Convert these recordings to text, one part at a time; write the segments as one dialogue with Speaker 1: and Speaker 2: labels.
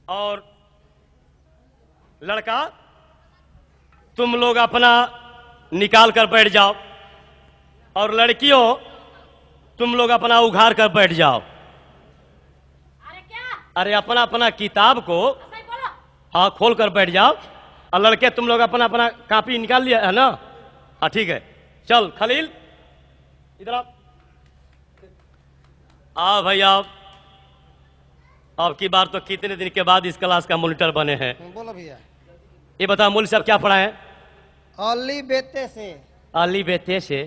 Speaker 1: और लड़का तुम लोग अपना निकाल कर बैठ जाओ और लड़कियों तुम लोग अपना उघाड़ कर बैठ जाओ।
Speaker 2: अरे क्या?
Speaker 1: अरे अपना अपना किताब को
Speaker 2: सही बोलो।
Speaker 1: हाँ खोल कर बैठ जाओ और लड़के तुम लोग अपना अपना कॉपी निकाल लिया है ना? हाँ ठीक है। चल खलील इधर आओ भाई आओ। अब की बार तो कितने दिन के बाद इस क्लास का मॉनिटर बने हैं।
Speaker 3: बोलो भैया।
Speaker 1: ये बताओ मौलवी साहब क्या पढ़ाए?
Speaker 3: अली बेते से।
Speaker 1: अली बेते से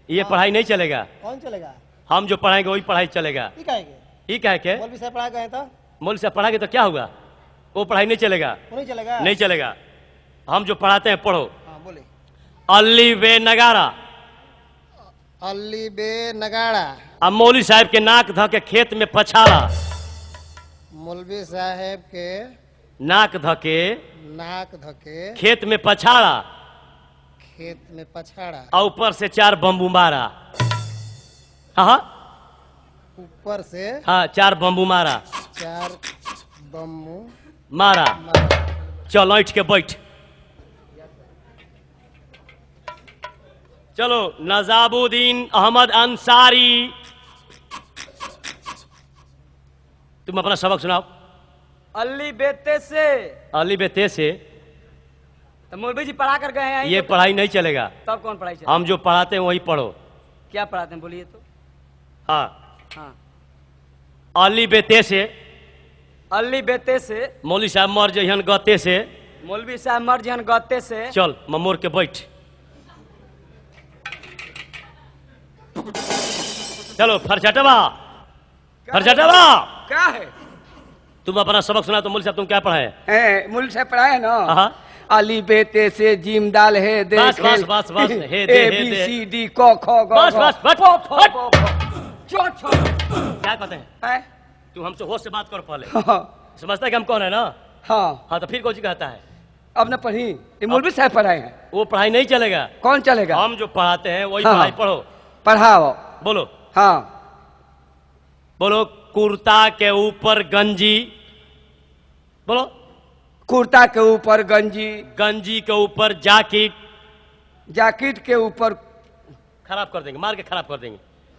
Speaker 1: ये पढ़ाई नहीं चलेगा।
Speaker 3: कौन चलेगा?
Speaker 1: हम जो पढ़ाएंगे वही पढ़ाई चलेगा।
Speaker 3: ठीक है
Speaker 1: ये कह के
Speaker 3: मौलवी साहब पढ़ा गए तो
Speaker 1: मौलवी साहब पढ़ाएंगे तो क्या होगा? वो पढ़ाई नहीं चलेगा।
Speaker 3: वो नहीं चलेगा।
Speaker 1: नहीं चलेगा। हम जो पढ़ाते हैं पढ़ो।
Speaker 3: हाँ बोले।
Speaker 1: अली बे नगारा।
Speaker 3: अली बे नगाड़ा।
Speaker 1: अब मौलवी साहब के नाक ध के खेत में पछाड़ा।
Speaker 3: मौलवी साहब के
Speaker 1: नाक ध के
Speaker 3: नाक धके
Speaker 1: खेत में पछाड़ा
Speaker 3: खेत में पछाड़ा।
Speaker 1: और ऊपर से 4 बम्बू मारा। हाँ
Speaker 3: ऊपर से
Speaker 1: हाँ 4 बम्बू मारा।
Speaker 3: 4 बम्बू
Speaker 1: मारा।
Speaker 3: मारा।
Speaker 1: चल ऐठ के बैठ। चलो नजाबुद्दीन अहमद अंसारी तुम अपना सबक सुनाओ।
Speaker 4: अली बेते से।
Speaker 1: अली बेते से
Speaker 4: तो मौलवी जी पढ़ा कर गए हैं।
Speaker 1: ये पढ़ाई नहीं चलेगा।
Speaker 4: तब कौन पढ़ाई चलेगा?
Speaker 1: हम जो पढ़ाते हैं वही पढ़ो।
Speaker 4: क्या पढ़ाते हैं बोलिए तो।
Speaker 1: हाँ
Speaker 4: हाँ
Speaker 1: अली बेते से
Speaker 4: अली बेते से
Speaker 1: मौलवी साहब मर जहन गते से।
Speaker 4: मौलवी साहब मर जहन गते से।
Speaker 1: चल ममोर के बैठ। चलो फरछटवा फरछटवा
Speaker 4: क्या है?
Speaker 1: तुम अपना सबक सुना। तो मौलवी साहब तुम क्या पढ़ाए?
Speaker 4: मौलवी साहब पढ़ाए ना।
Speaker 1: हाँ
Speaker 4: अली बेते से जिम दाल है दे
Speaker 1: बस बस बस बस हे दे
Speaker 4: ए
Speaker 1: हे
Speaker 4: बी
Speaker 1: दे।
Speaker 4: सी डी क ख ग
Speaker 1: बस बस बस
Speaker 4: चो चो।
Speaker 1: क्या कहते हैं?
Speaker 4: हैं?
Speaker 1: तू हमसे होश से बात करो पहले।
Speaker 4: हाँ
Speaker 1: समझता है कि हम कौन है ना?
Speaker 4: हाँ
Speaker 1: हाँ तो फिर कौन सी कहता है?
Speaker 4: अब न पढ़ी। ये मौलवी साहब पढ़ाए हैं।
Speaker 1: वो पढ़ाई नहीं चलेगा।
Speaker 4: कौन चलेगा?
Speaker 1: हम जो पढ़ाते हैं वही
Speaker 4: हाँ।
Speaker 1: पढ़ाई पढ़ो।
Speaker 4: पढ़ाओ।
Speaker 1: बोलो
Speaker 4: हाँ
Speaker 1: बोलो कुर्ता के ऊपर गंजी। बोलो
Speaker 4: कुर्ता के ऊपर गंजी।
Speaker 1: गंजी के ऊपर जैकेट।
Speaker 4: जैकेट के ऊपर।
Speaker 1: खराब कर देंगे मार के खराब कर देंगे।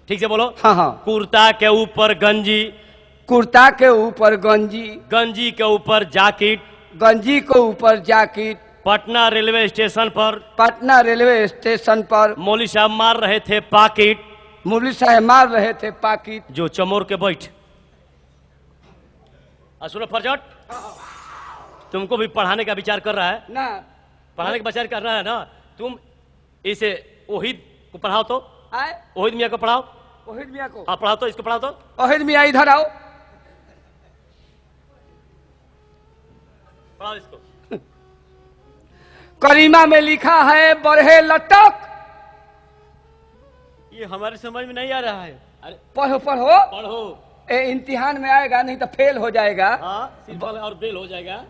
Speaker 1: ठीक से बोलो।
Speaker 4: हाँ हाँ
Speaker 1: कुर्ता के ऊपर गंजी।
Speaker 4: कुर्ता के ऊपर गंजी।
Speaker 1: गंजी के ऊपर जैकेट।
Speaker 4: गंजी के ऊपर जैकेट।
Speaker 1: पटना रेलवे स्टेशन पर
Speaker 4: पटना रेलवे स्टेशन पर
Speaker 1: मौलवी साहब मार रहे थे पाकिट।
Speaker 4: मौलवी साहब मार रहे थे पाकिट।
Speaker 1: जो चमोर के बैठ। सुनो फरजट तुमको भी पढ़ाने का विचार कर रहा है
Speaker 4: ना।
Speaker 1: पढ़ाने का विचार कर रहा है ना? तुम इसे ओहिद को पढ़ाओ तो।
Speaker 4: आए
Speaker 1: ओहिद मियाँ को पढ़ाओ।
Speaker 4: ओहिद मियाँ को।
Speaker 1: हाँ पढ़ाओ तो इसको पढ़ाओ तो।
Speaker 4: ओहिद मियाँ इधर आओ।
Speaker 1: पढ़ाओ इसको।
Speaker 4: करीमा में लिखा है बरहे लटक।
Speaker 1: ये हमारे समझ में नहीं आ रहा है। अरे
Speaker 4: पढ़ो पढ़ो।
Speaker 1: पढ़ो।
Speaker 4: इम्तिहान में आएगा नहीं तो फेल हो जाएगा।
Speaker 1: हाँ सिंपल और बेल हो जाएगा।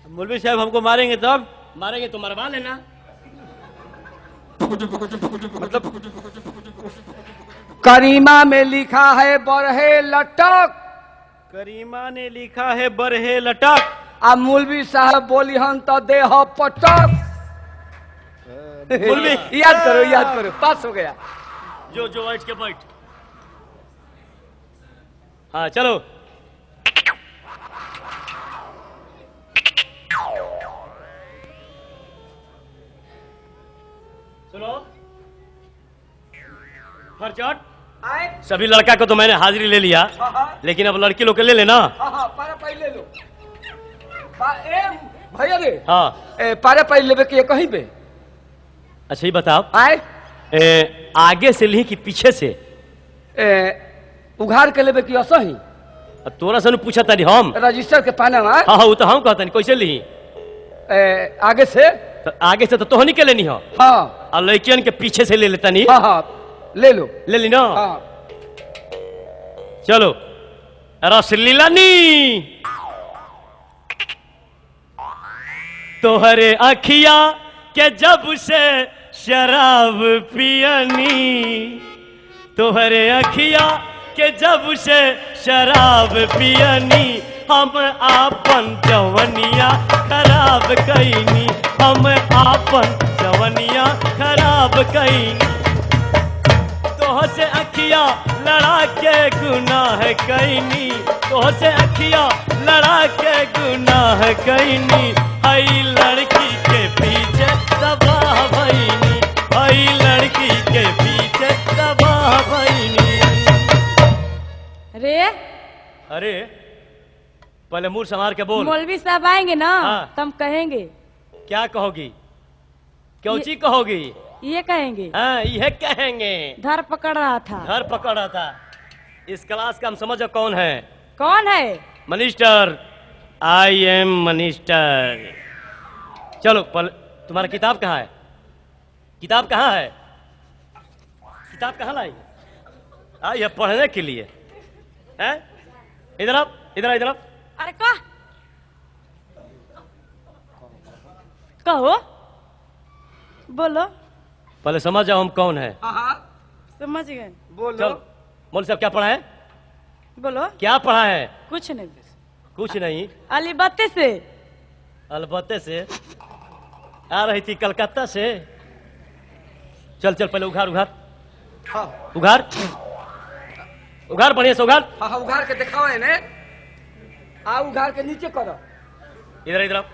Speaker 5: मौलवी साहब हमको मारेंगे तब?
Speaker 1: मारेंगे तो मरवा लेना।
Speaker 4: करीमा में लिखा है बरहे लटक।
Speaker 5: करीमा ने लिखा है बरहे लटक।
Speaker 4: आ मौलवी साहब बोली हम तो देह पटक।
Speaker 1: मौलवी
Speaker 4: याद करो पास हो गया।
Speaker 1: जो जो बैठ के बैठ। हाँ चलो सुनो फरजट
Speaker 4: आए।
Speaker 1: सभी लड़का को तो मैंने हाजिरी ले लिया
Speaker 4: हाँ
Speaker 1: लेकिन अब लड़की लोग के ले लेना।
Speaker 4: हाँ पारा पहले लो। भैया रे।
Speaker 1: हाँ
Speaker 4: पारा पहले लेवे के कहीं पे।
Speaker 1: अच्छा ये बताओ
Speaker 4: आए
Speaker 1: आगे से ली कि पीछे से?
Speaker 4: उघाड़ के लेवे की असही।
Speaker 1: तोरा से पूछा तारी हम
Speaker 4: रजिस्टर के पाना में।
Speaker 1: हाँ हाँ वो तो हम कहता नहीं कैसे ली?
Speaker 4: आगे से।
Speaker 1: तो आगे से तो तोहनी के लेनी हो।
Speaker 4: हाँ
Speaker 1: और लड़कियन के पीछे से ले लेता नहीं।
Speaker 4: हाँ हाँ ले लो।
Speaker 1: ले ली ना।
Speaker 4: हाँ
Speaker 1: चलो रसलीला नी तोहरे अखिया के जब से शराब पियनी। तोहरे अखिया के जब से शराब पियनी हम आपन जवनिया खराब कैनी, हम आपन जवनिया खराब कैनी। तोह से अखिया लड़ा के गुनाह कैनी, तोह से अखिया लड़ा के गुनाह कैनी। हई लड़की के पीछे तबाह भईनी, हई लड़की के पीछे तबाह भईनी।
Speaker 2: रे
Speaker 1: अरे पहले मुंह संभाल के बोल।
Speaker 2: मौलवी साहब आएंगे ना
Speaker 1: हाँ।
Speaker 2: तब कहेंगे।
Speaker 1: क्या कहोगी? क्यों ची कहोगी?
Speaker 2: ये कहेंगे
Speaker 1: हाँ यह कहेंगे।
Speaker 2: धर पकड़ रहा था।
Speaker 1: घर पकड़ रहा था। इस क्लास का हम समझो कौन है?
Speaker 2: कौन है?
Speaker 1: मिनिस्टर। I am minister. चलो पहले तुम्हारा किताब कहाँ है? किताब कहाँ है? किताब कहाँ लाई? आई है पढ़ने के लिए है? इधर आप, इधर इधर आप।
Speaker 2: अरे कहो बोलो।
Speaker 1: पहले समझ जाओ हम कौन है।
Speaker 2: समझ गए?
Speaker 4: बोलो।
Speaker 1: चलो मौलवी साहब क्या पढ़ा है?
Speaker 2: बोलो।
Speaker 1: क्या पढ़ा है?
Speaker 2: कुछ नहीं।
Speaker 1: कुछ नहीं।
Speaker 2: अली बत्ती से।
Speaker 1: अलबत्ते से आ रही थी कलकत्ता से। चल चल पहले उघार उघार।
Speaker 4: हाँ
Speaker 1: उघार उघार बढ़िया से उघार।
Speaker 4: हाँ हाँ, उघार के दिखाओ इन्हें। आ उघार के नीचे करो।
Speaker 1: इधर इधर आप।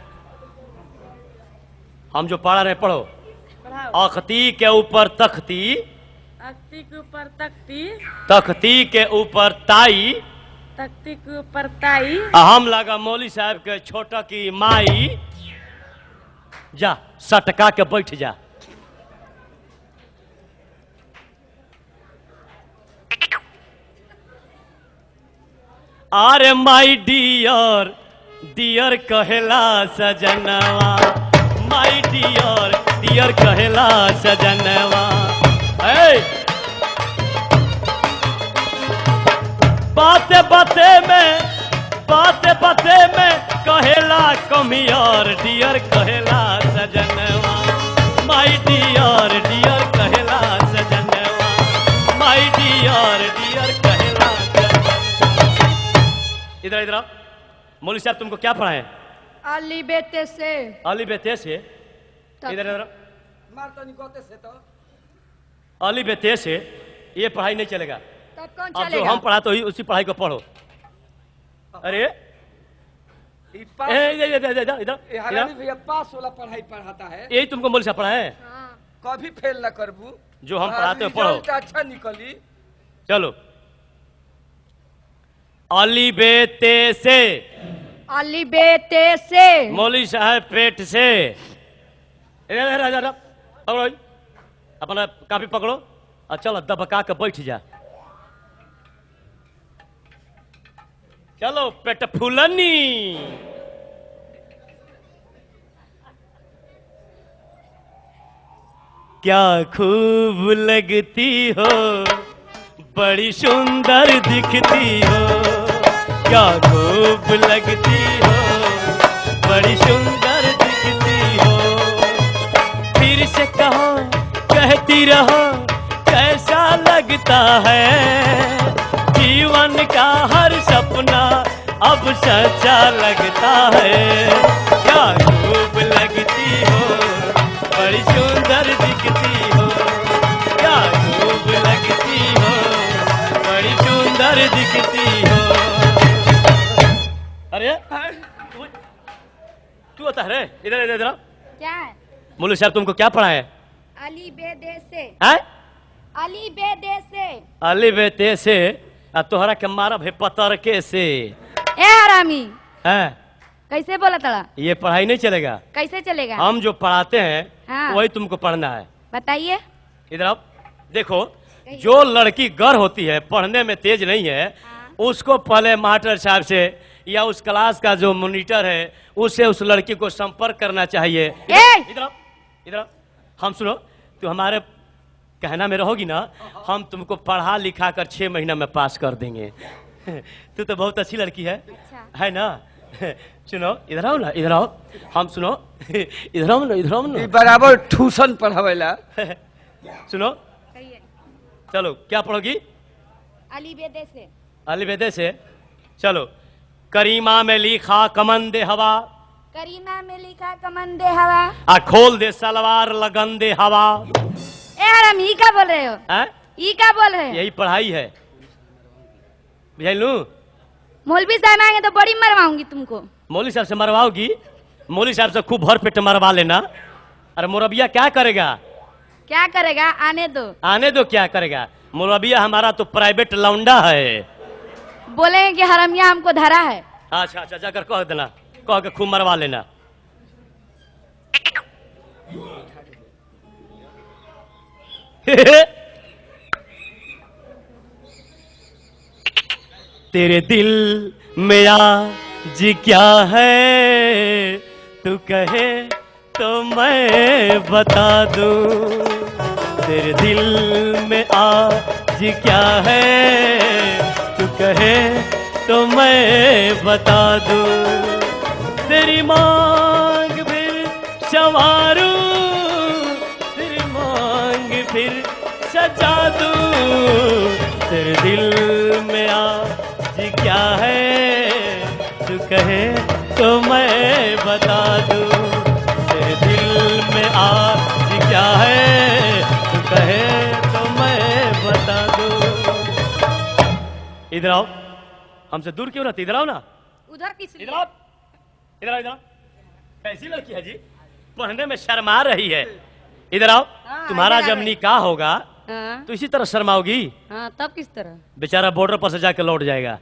Speaker 1: हम जो पढ़ा रहे पढ़ो।
Speaker 2: पढ़ाओ।
Speaker 1: अख्ती के ऊपर तख्ती,
Speaker 2: अख्ती के ऊपर तख्ती,
Speaker 1: तख्ती के ऊपर ताई,
Speaker 2: तख्ती के ऊपर ताई।
Speaker 1: हम लगा मौली साहब के छोटा की माई। जा सटका के बैठ जा। अरे माई डियर, डियर कहेला सजनवा, माई डियर, डियर कहेला सजनवा। बाते बाते में, बाते बाते में कहेला कमियर, डियर कहेला सजनवा, माई डियर, डियर कहेला सजनवा, माई डियर, डियर कहेला सजनवा। इधर इधर मौलवी साहब तुमको क्या पढ़ाए?
Speaker 2: अली बेते से।
Speaker 1: अली बेते से। इधर इधर
Speaker 4: मार तो निकोते से तो।
Speaker 1: अली बेते से ये पढ़ाई नहीं चलेगा।
Speaker 2: तब कौन
Speaker 1: अब जो
Speaker 2: चलेगा?
Speaker 1: हम पढ़ाते हो उसी पढ़ाई को पढ़ो। अरे
Speaker 4: ई पास
Speaker 1: इधर इधर
Speaker 4: ये हरानी भैया पास वाला पढ़ाई पढ़ाता है।
Speaker 1: यही तुमको मौलवी साहब पढ़ाए?
Speaker 2: हाँ।
Speaker 4: कभी फेल न करबू।
Speaker 1: जो हम पढ़ाते हो पढ़ो।
Speaker 4: रिजल्ट अच्छा निकली।
Speaker 1: चलो अली बेते से,
Speaker 2: अली बेते से।
Speaker 1: मौलवी साहब पेट से। इधर इधर पकड़ो, अपना कापी पकड़ो और चलो दबका के बैठ जा। चलो पेट फूलनी। क्या खूब लगती हो, बड़ी सुंदर दिखती हो, क्या खूब लगती हो, बड़ी सुंदर दिखती हो। फिर से कहो, कहती रहो, कैसा लगता है, जीवन का हर सपना अब सच्चा लगता है। क्या खूब लगती हो, बड़ी सुंदर दिखती हो, क्या खूब लगती हो, बड़ी सुंदर दिखती हो। अरे तू होता है रे? इधर इधर इधर।
Speaker 2: क्या है?
Speaker 1: मौलवी साहब तुमको क्या पढ़ा है?
Speaker 2: अली बेदे से।
Speaker 1: हैं?
Speaker 2: अली बेदे से।
Speaker 1: अली बेते से। अब तोहरा के मारब है पतर के से।
Speaker 2: ए हरामी,
Speaker 1: हैं?
Speaker 2: कैसे बोला तड़ा?
Speaker 1: ये पढ़ाई नहीं चलेगा।
Speaker 2: कैसे चलेगा?
Speaker 1: हम जो पढ़ाते हैं
Speaker 2: हाँ।
Speaker 1: वही तुमको पढ़ना है।
Speaker 2: बताइए।
Speaker 1: इधर आप देखो, जो लड़की गर होती है, पढ़ने में तेज नहीं है,
Speaker 2: हाँ।
Speaker 1: उसको पहले मास्टर साहब से या उस क्लास का जो मॉनिटर है उससे उस लड़की को संपर्क करना चाहिए। इधर आप, इधर आप। हम सुनो, तू हमारे कहना में रहोगी ना, हम तुमको पढ़ा लिखा कर 6 महीना में पास कर देंगे। तू तो बहुत अच्छी लड़की है।
Speaker 2: अच्छा।
Speaker 1: है ना? सुनो, इधर आओ ना, इधर आओ। हम सुनो, इधर आओ ना, इधर आओ
Speaker 4: ई
Speaker 1: ना।
Speaker 4: बराबर ट्यूशन पढ़ावेला।
Speaker 1: सुनो,
Speaker 2: कहिए।
Speaker 1: चलो क्या पढ़ोगी?
Speaker 2: अली बेदे से।
Speaker 1: अली बेदे से। चलो करीमा में लिखा कमन दे हवा,
Speaker 2: करीमा में लिखा कमन दे हवा।
Speaker 1: आ खोल दे सलवार लगन दे हवा।
Speaker 2: ए हरामी ई क्या बोल रहे हो?
Speaker 1: हैं?
Speaker 2: ई क्या बोल रहे हो?
Speaker 1: यही पढ़ाई है, बुझलू?
Speaker 2: मौलवी साहब आएंगे तो बड़ी मरवाऊंगी तुमको।
Speaker 1: मौलवी साहब से मरवाओगी? मौलवी साहब से खूब भर पेट मरवा लेना। अरे मुरबिया क्या करेगा?
Speaker 2: क्या करेगा? आने दो।
Speaker 1: आने दो, क्या करेगा? मुरबिया हमारा तो प्राइवेट लौंडा है।
Speaker 2: बोलेंगे कि हरामिया हमको धरा है।
Speaker 1: अच्छा अच्छा, जाकर कह देना, कह के खूब मरवा लेना। तेरे दिल में आज क्या है, तू कहे तो मैं बता दूं। तेरे दिल में आज क्या है, तू कहे तो मैं बता दूं। तेरी मांग फिर संवारूं, तेरी मांग फिर सजा दूं। तेरे दिल में आज क्या है, तू कहे तो मैं बता दूं। तेरे दिल में आज क्या है, तू कहे तो मैं बता दूं। इधर आओ, हमसे दूर क्यों रहती? इधर आओ ना।
Speaker 2: उधर किस लिए?
Speaker 1: इधर आओ, इधर आओ, इधर आओ। कैसी लड़की है जी, पढ़ने में शर्मा रही है। इधर आओ।
Speaker 2: हाँ,
Speaker 1: तुम्हारा
Speaker 2: इधर आ
Speaker 1: जब
Speaker 2: गई।
Speaker 1: निकाह होगा
Speaker 2: हाँ,
Speaker 1: तो इसी तरह शर्माओगी?
Speaker 2: हाँ, तब किस तरह?
Speaker 1: बेचारा बॉर्डर पर से जाकर लौट जाएगा।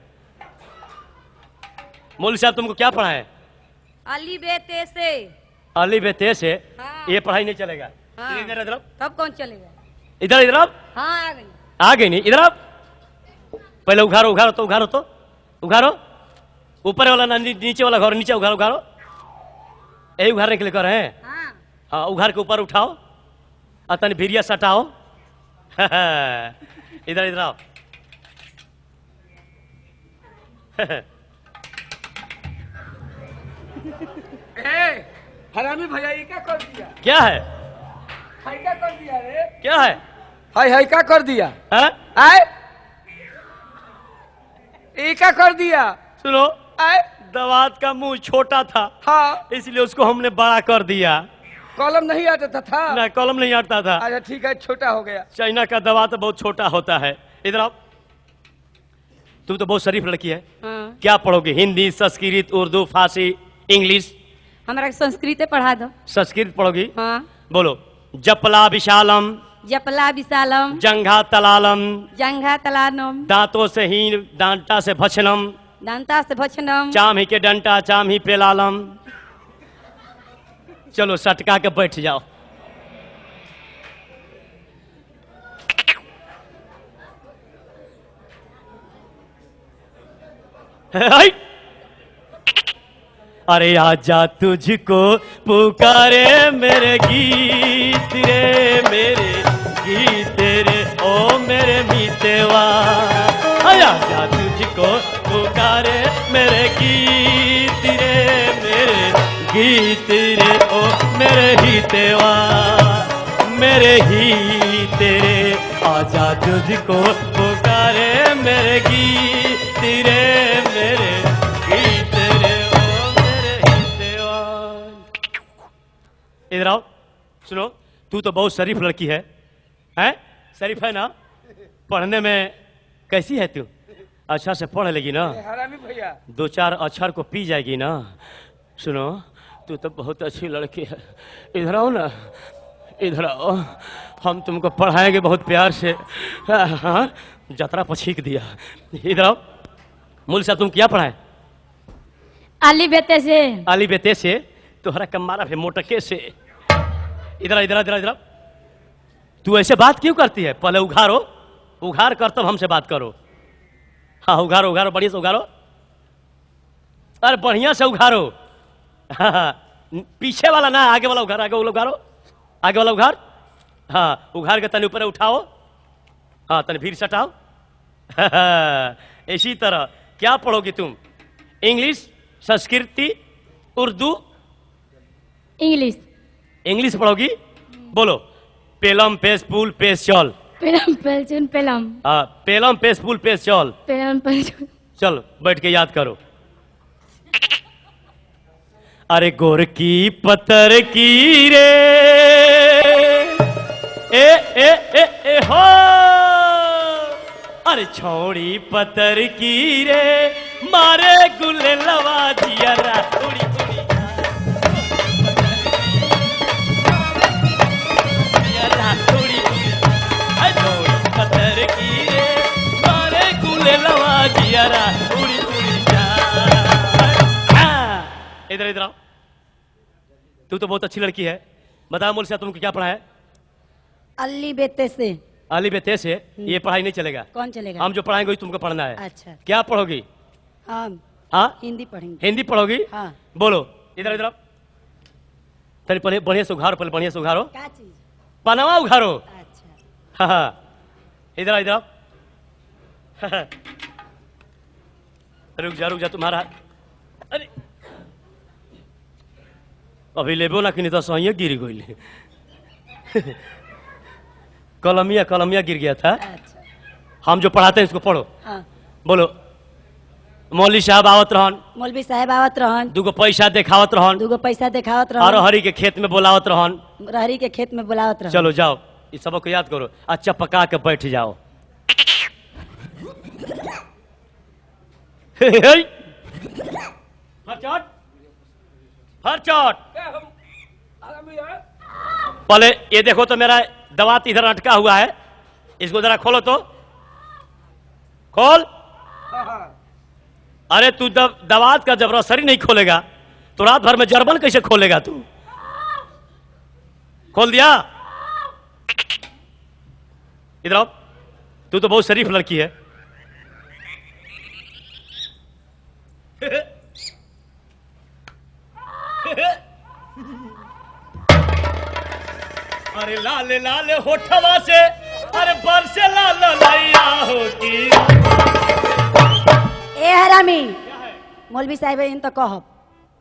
Speaker 1: मौलवी साहब तुमको क्या पढ़ाए?
Speaker 2: अली बेते से।
Speaker 1: अली बेते से?
Speaker 2: हाँ।
Speaker 1: ये पढ़ाई नहीं चलेगा।
Speaker 2: हाँ।
Speaker 1: इधर इधर आओ।
Speaker 2: तब कौन चलेगा?
Speaker 1: इधर इधर आओ।
Speaker 2: हाँ, आ गई।
Speaker 1: आ गई नहीं? इधर आओ। पहले उघारो, उघारो तो, उघारो तो, उघारो। ऊपर वाला ना, नीचे वाला घारो, नीचे उघारो, उघारो। यही उघारने के लिए कर रहे हैं?
Speaker 2: हाँ।
Speaker 1: हाँ, उघार के ऊपर उठाओ, अतन भिरिया सटाओ। इधर इधर आओ।
Speaker 4: ए, हरामी भैया ये क्या कर दिया?
Speaker 1: क्या है?
Speaker 4: हाय क्या कर दिया रे?
Speaker 1: क्या है?
Speaker 4: हाय हाय क्या कर दिया?
Speaker 1: हाँ?
Speaker 4: आए ये क्या कर दिया?
Speaker 1: सुनो,
Speaker 4: आए
Speaker 1: दवात का मुंह छोटा था,
Speaker 4: हाँ,
Speaker 1: इसलिए उसको हमने बड़ा कर दिया।
Speaker 4: कॉलम नहीं आता था।
Speaker 1: ना कॉलम नहीं हटता था।
Speaker 4: अच्छा ठीक है, छोटा हो गया।
Speaker 1: चाइना का दवात बहुत छोटा होता है। इधर आओ। तुम तो बहुत शरीफ लड़की है।
Speaker 2: हाँ।
Speaker 1: क्या पढ़ोगे? हिंदी, संस्कृत, उर्दू, फारसी, इंग्लिश?
Speaker 2: हमारा संस्कृत पढ़ा दो।
Speaker 1: संस्कृत पढ़ोगी?
Speaker 2: हाँ।
Speaker 1: बोलो। जपला विशालम,
Speaker 2: जपला विशालम,
Speaker 1: जंघा तलालम,
Speaker 2: जंघा तलानम,
Speaker 1: दांतों से हीन, डांटा से भछनम,
Speaker 2: दंता से भक्षणम।
Speaker 1: चाम ही के डंटा, चाम ही पे लालम। चलो सटका के बैठ जाओ। हाय! अरे आजा तुझको पुकारे मेरे गीत रे, मेरे गीत रे, ओ मेरे मीतेवा। आजा तुझको पुकारे मेरे गीत रे, मेरे गीत रे, ओ मेरे ही तेवा, मेरे ही तेरे। आजा तुझको पुकारे मेरे गीत रे, मेरे गीत रे, ओ मेरे ही तेवा। इधर आओ। सुनो, तू तो बहुत शरीफ लड़की है। हैं? शरीफ है ना? पढ़ने में कैसी है तू? अच्छा से पढ़ लेगी ना?
Speaker 4: हरामी भैया
Speaker 1: दो चार अक्षर को पी जाएगी ना? सुनो, तू तो बहुत अच्छी लड़की है। इधर आओ ना, इधर आओ। हम तुमको पढ़ाएंगे बहुत प्यार से। हाँ, जतरा पछीक दिया। इधर आओ। मौलवी साहब तुम क्या पढ़ाए?
Speaker 2: अली बेते से।
Speaker 1: अली बेते से? तुम्हारा कमारा है मोटके से। इधर इधर इधर इधर। तू ऐसे बात क्यों करती है? पहले उघारो, उघार कर तब हमसे बात करो। हाँ, उघारो उघारो, बढ़िया से उघारो। अरे बढ़िया से उघारो। हाँ, पीछे वाला ना, आगे वाला उघार, आगे वाला उघारो, आगे वाला उघार। हाँ, उघार के तने ऊपर उठाओ। हाँ, तने भीड़ सटाओ। इसी तरह क्या पढ़ोगी तुम? इंग्लिश, संस्कृति, उर्दू?
Speaker 2: इंग्लिश।
Speaker 1: इंग्लिश पढ़ोगी? बोलो। पेलम पेस पुल पेस चल।
Speaker 2: पेलम पेलचुन पेलम।
Speaker 1: हाँ, पेलम पेस पुल पेस चल।
Speaker 2: पेलम पेलचुन।
Speaker 1: चल बैठ के याद करो। अरे गोर की पतर की रे ए हो, अरे छोड़ी पतर की रे मारे गुले लवा जियरा थोड़ी थोड़ी जियरा थोड़ी छोड़ी पतर की रे मारे गुले लवा जियरा थोड़ी थोड़ी इधर इधर आओ। तू तो बहुत अच्छी लड़की है, बता मूल से तुमको क्या पढ़ा है?
Speaker 2: अली बेते से।
Speaker 1: अली बेते से ये पढ़ाई नहीं चलेगा।
Speaker 2: कौन चलेगा?
Speaker 1: हम जो पढ़ाएंगे वही तुमको पढ़ना है।
Speaker 2: अच्छा।
Speaker 1: क्या पढ़ोगी?
Speaker 2: हम
Speaker 1: हाँ
Speaker 2: हिंदी पढ़ेंगे।
Speaker 1: हिंदी पढ़ोगी?
Speaker 2: हाँ।
Speaker 1: बोलो इधर इधर आओ। तेरे पहले बढ़िया से उघारो, पहले बढ़िया से उघारो,
Speaker 2: क्या चीज?
Speaker 1: पनावा उघारो।
Speaker 2: अच्छा।
Speaker 1: हाँ इधर आओ, इधर आओ। रुक जा तुम्हारा, अरे अभी लेबो ना कि नहीं तो सही गिर गई। कलमिया गिर गया था।
Speaker 2: अच्छा।
Speaker 1: हम जो पढ़ाते हैं इसको पढ़ो।
Speaker 2: हाँ।
Speaker 1: बोलो मौलवी साहब आवत रहन,
Speaker 2: मौलवी साहब आवत रहन,
Speaker 1: दूगो पैसा देखावत रहन,
Speaker 2: दूगो पैसा देखावत
Speaker 1: और
Speaker 2: रहन,
Speaker 1: हरी के खेत में बोलावत रहन।
Speaker 2: रहरी के खेत में बुलावत रहन।
Speaker 1: चलो जाओ इस सबक को याद करो, अच्छा पका के बैठ जाओ। हर पहले ये देखो तो मेरा दवात इधर अटका हुआ है, इसको जरा खोलो तो, खोल। अरे तू दवात का जब रसरी नहीं खोलेगा तो रात भर में जर्मन कैसे खोलेगा तू? खोल दिया? इधर आओ, तू तो बहुत शरीफ लड़की है। अरे लाले लाले होठवा से, अरे बरसे लाल लैया होती।
Speaker 2: ए हरामी,
Speaker 1: क्या है?
Speaker 2: मौलवी साहब इन तो कहब,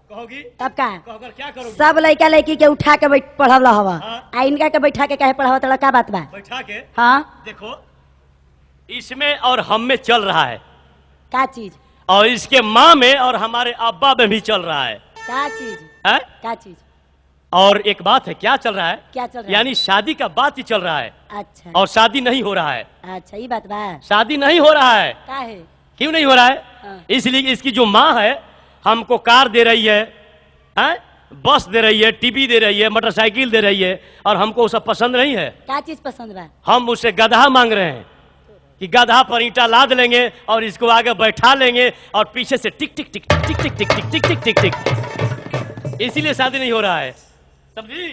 Speaker 1: कहोगी?
Speaker 2: तब का
Speaker 1: कहकर क्या करोगी?
Speaker 2: सब लड़का लड़की के उठा के पढ़वला हवा,
Speaker 1: हाँ।
Speaker 2: आ इनका के बैठा के कहे पढ़ावा तड़ा का बात बा?
Speaker 1: बैठा के
Speaker 2: हाँ।
Speaker 1: देखो, इसमें और हम में चल रहा है,
Speaker 2: का चीज?
Speaker 1: और इसके माँ में और हमारे अब्बा में भी चल रहा है।
Speaker 2: का चीज?
Speaker 1: है?
Speaker 2: का चीज?
Speaker 1: और एक बात है, क्या चल रहा है?
Speaker 2: क्या चल रहा है?
Speaker 1: यानी शादी का बात ही चल रहा है,
Speaker 2: अच्छा।
Speaker 1: और शादी नहीं हो रहा है।
Speaker 2: अच्छा ये बात बा?
Speaker 1: शादी नहीं हो रहा है।
Speaker 2: का है?
Speaker 1: क्यों नहीं हो रहा है?
Speaker 2: हाँ।
Speaker 1: इसलिए इसकी जो माँ है हमको कार दे रही है, बस दे रही है, टीवी दे रही है, मोटरसाइकिल दे रही है, और हमको वो सब पसंद नहीं है।
Speaker 2: का चीज पसंद बा?
Speaker 1: हम उससे गधा मांग रहे हैं कि गधा पर ईंटा लाद लेंगे और इसको आगे बैठा लेंगे और पीछे से टिक टिक टिक टिक टिक टिक टिक टिक टिक टिक टिक। इसीलिए शादी नहीं हो रहा है, समझी?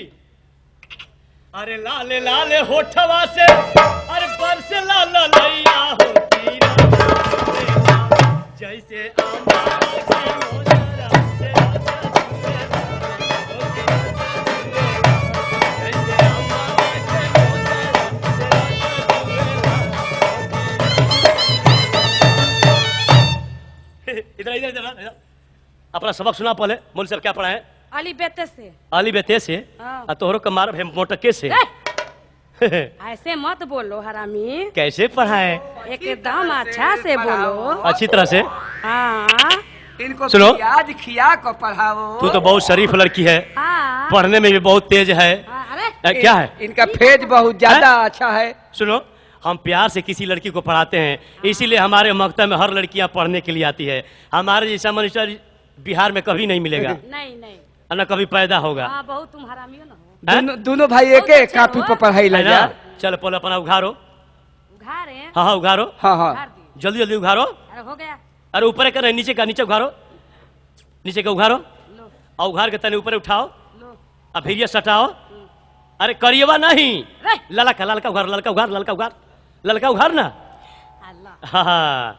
Speaker 1: अरे लाले लाले होठवा से, अरे बरसे लाल लैया होती जैसे अम्मा के मोजरा से जैसे अम्मा के मोजरा। इधर इधर इधर अपना सबक सुना पहले। मूल साहब क्या पढ़ा है?
Speaker 2: अली बेते से।
Speaker 1: अली बेते से?
Speaker 2: हाँ।
Speaker 1: तोहरो का मार मोटके से।
Speaker 2: ऐसे मत बोलो हरामी,
Speaker 1: कैसे पढ़ाए?
Speaker 2: एकदम अच्छा से बोलो।
Speaker 1: अच्छी तरह से।
Speaker 2: हाँ
Speaker 4: इनको
Speaker 1: सुनो।
Speaker 4: प्याज खिया को पढ़ाओ।
Speaker 1: तू तो बहुत शरीफ लड़की है,
Speaker 2: हाँ।
Speaker 1: पढ़ने में भी बहुत तेज है।
Speaker 2: अरे
Speaker 1: क्या है?
Speaker 4: इनका फेज बहुत ज्यादा अच्छा है।
Speaker 1: सुनो, हम प्यार से किसी लड़की को पढ़ाते हैं, इसीलिए हमारे मकतब में हर लड़कियां पढ़ने के लिए आती है। हमारे जैसा मनुष्य बिहार में कभी नहीं मिलेगा,
Speaker 2: नहीं नहीं,
Speaker 1: न कभी पैदा होगा।
Speaker 2: हाँ बहुत तुम हरामी हो ना हो।
Speaker 4: दोनों भाई एक
Speaker 2: बहुत अच्छे
Speaker 4: कापी
Speaker 2: हो।
Speaker 4: पर पढ़ाई
Speaker 1: है
Speaker 4: लग
Speaker 1: ना?
Speaker 4: जा।
Speaker 1: चल पहले अपना उघारो।
Speaker 2: उघार है?
Speaker 1: हाँ हाँ उघारो,
Speaker 4: हाँ हाँ
Speaker 2: उघार दी।
Speaker 1: जल्दी जल्दी उघारो।
Speaker 2: अरे हो गया।
Speaker 1: अरे ऊपर कर, नीचे का नीचे उघारो, नीचे का उघारो,
Speaker 2: लो
Speaker 1: और उघार के तने ऊपर उठाओ,
Speaker 2: लो।
Speaker 1: अब फिर ये सटाओ। अरे करिएवा नहीं,
Speaker 2: रे
Speaker 1: ललका ललका उघार, ललका उघार, ललका उघार, ललका उघार ना।
Speaker 2: अल्लाह।
Speaker 1: हाँ हाँ।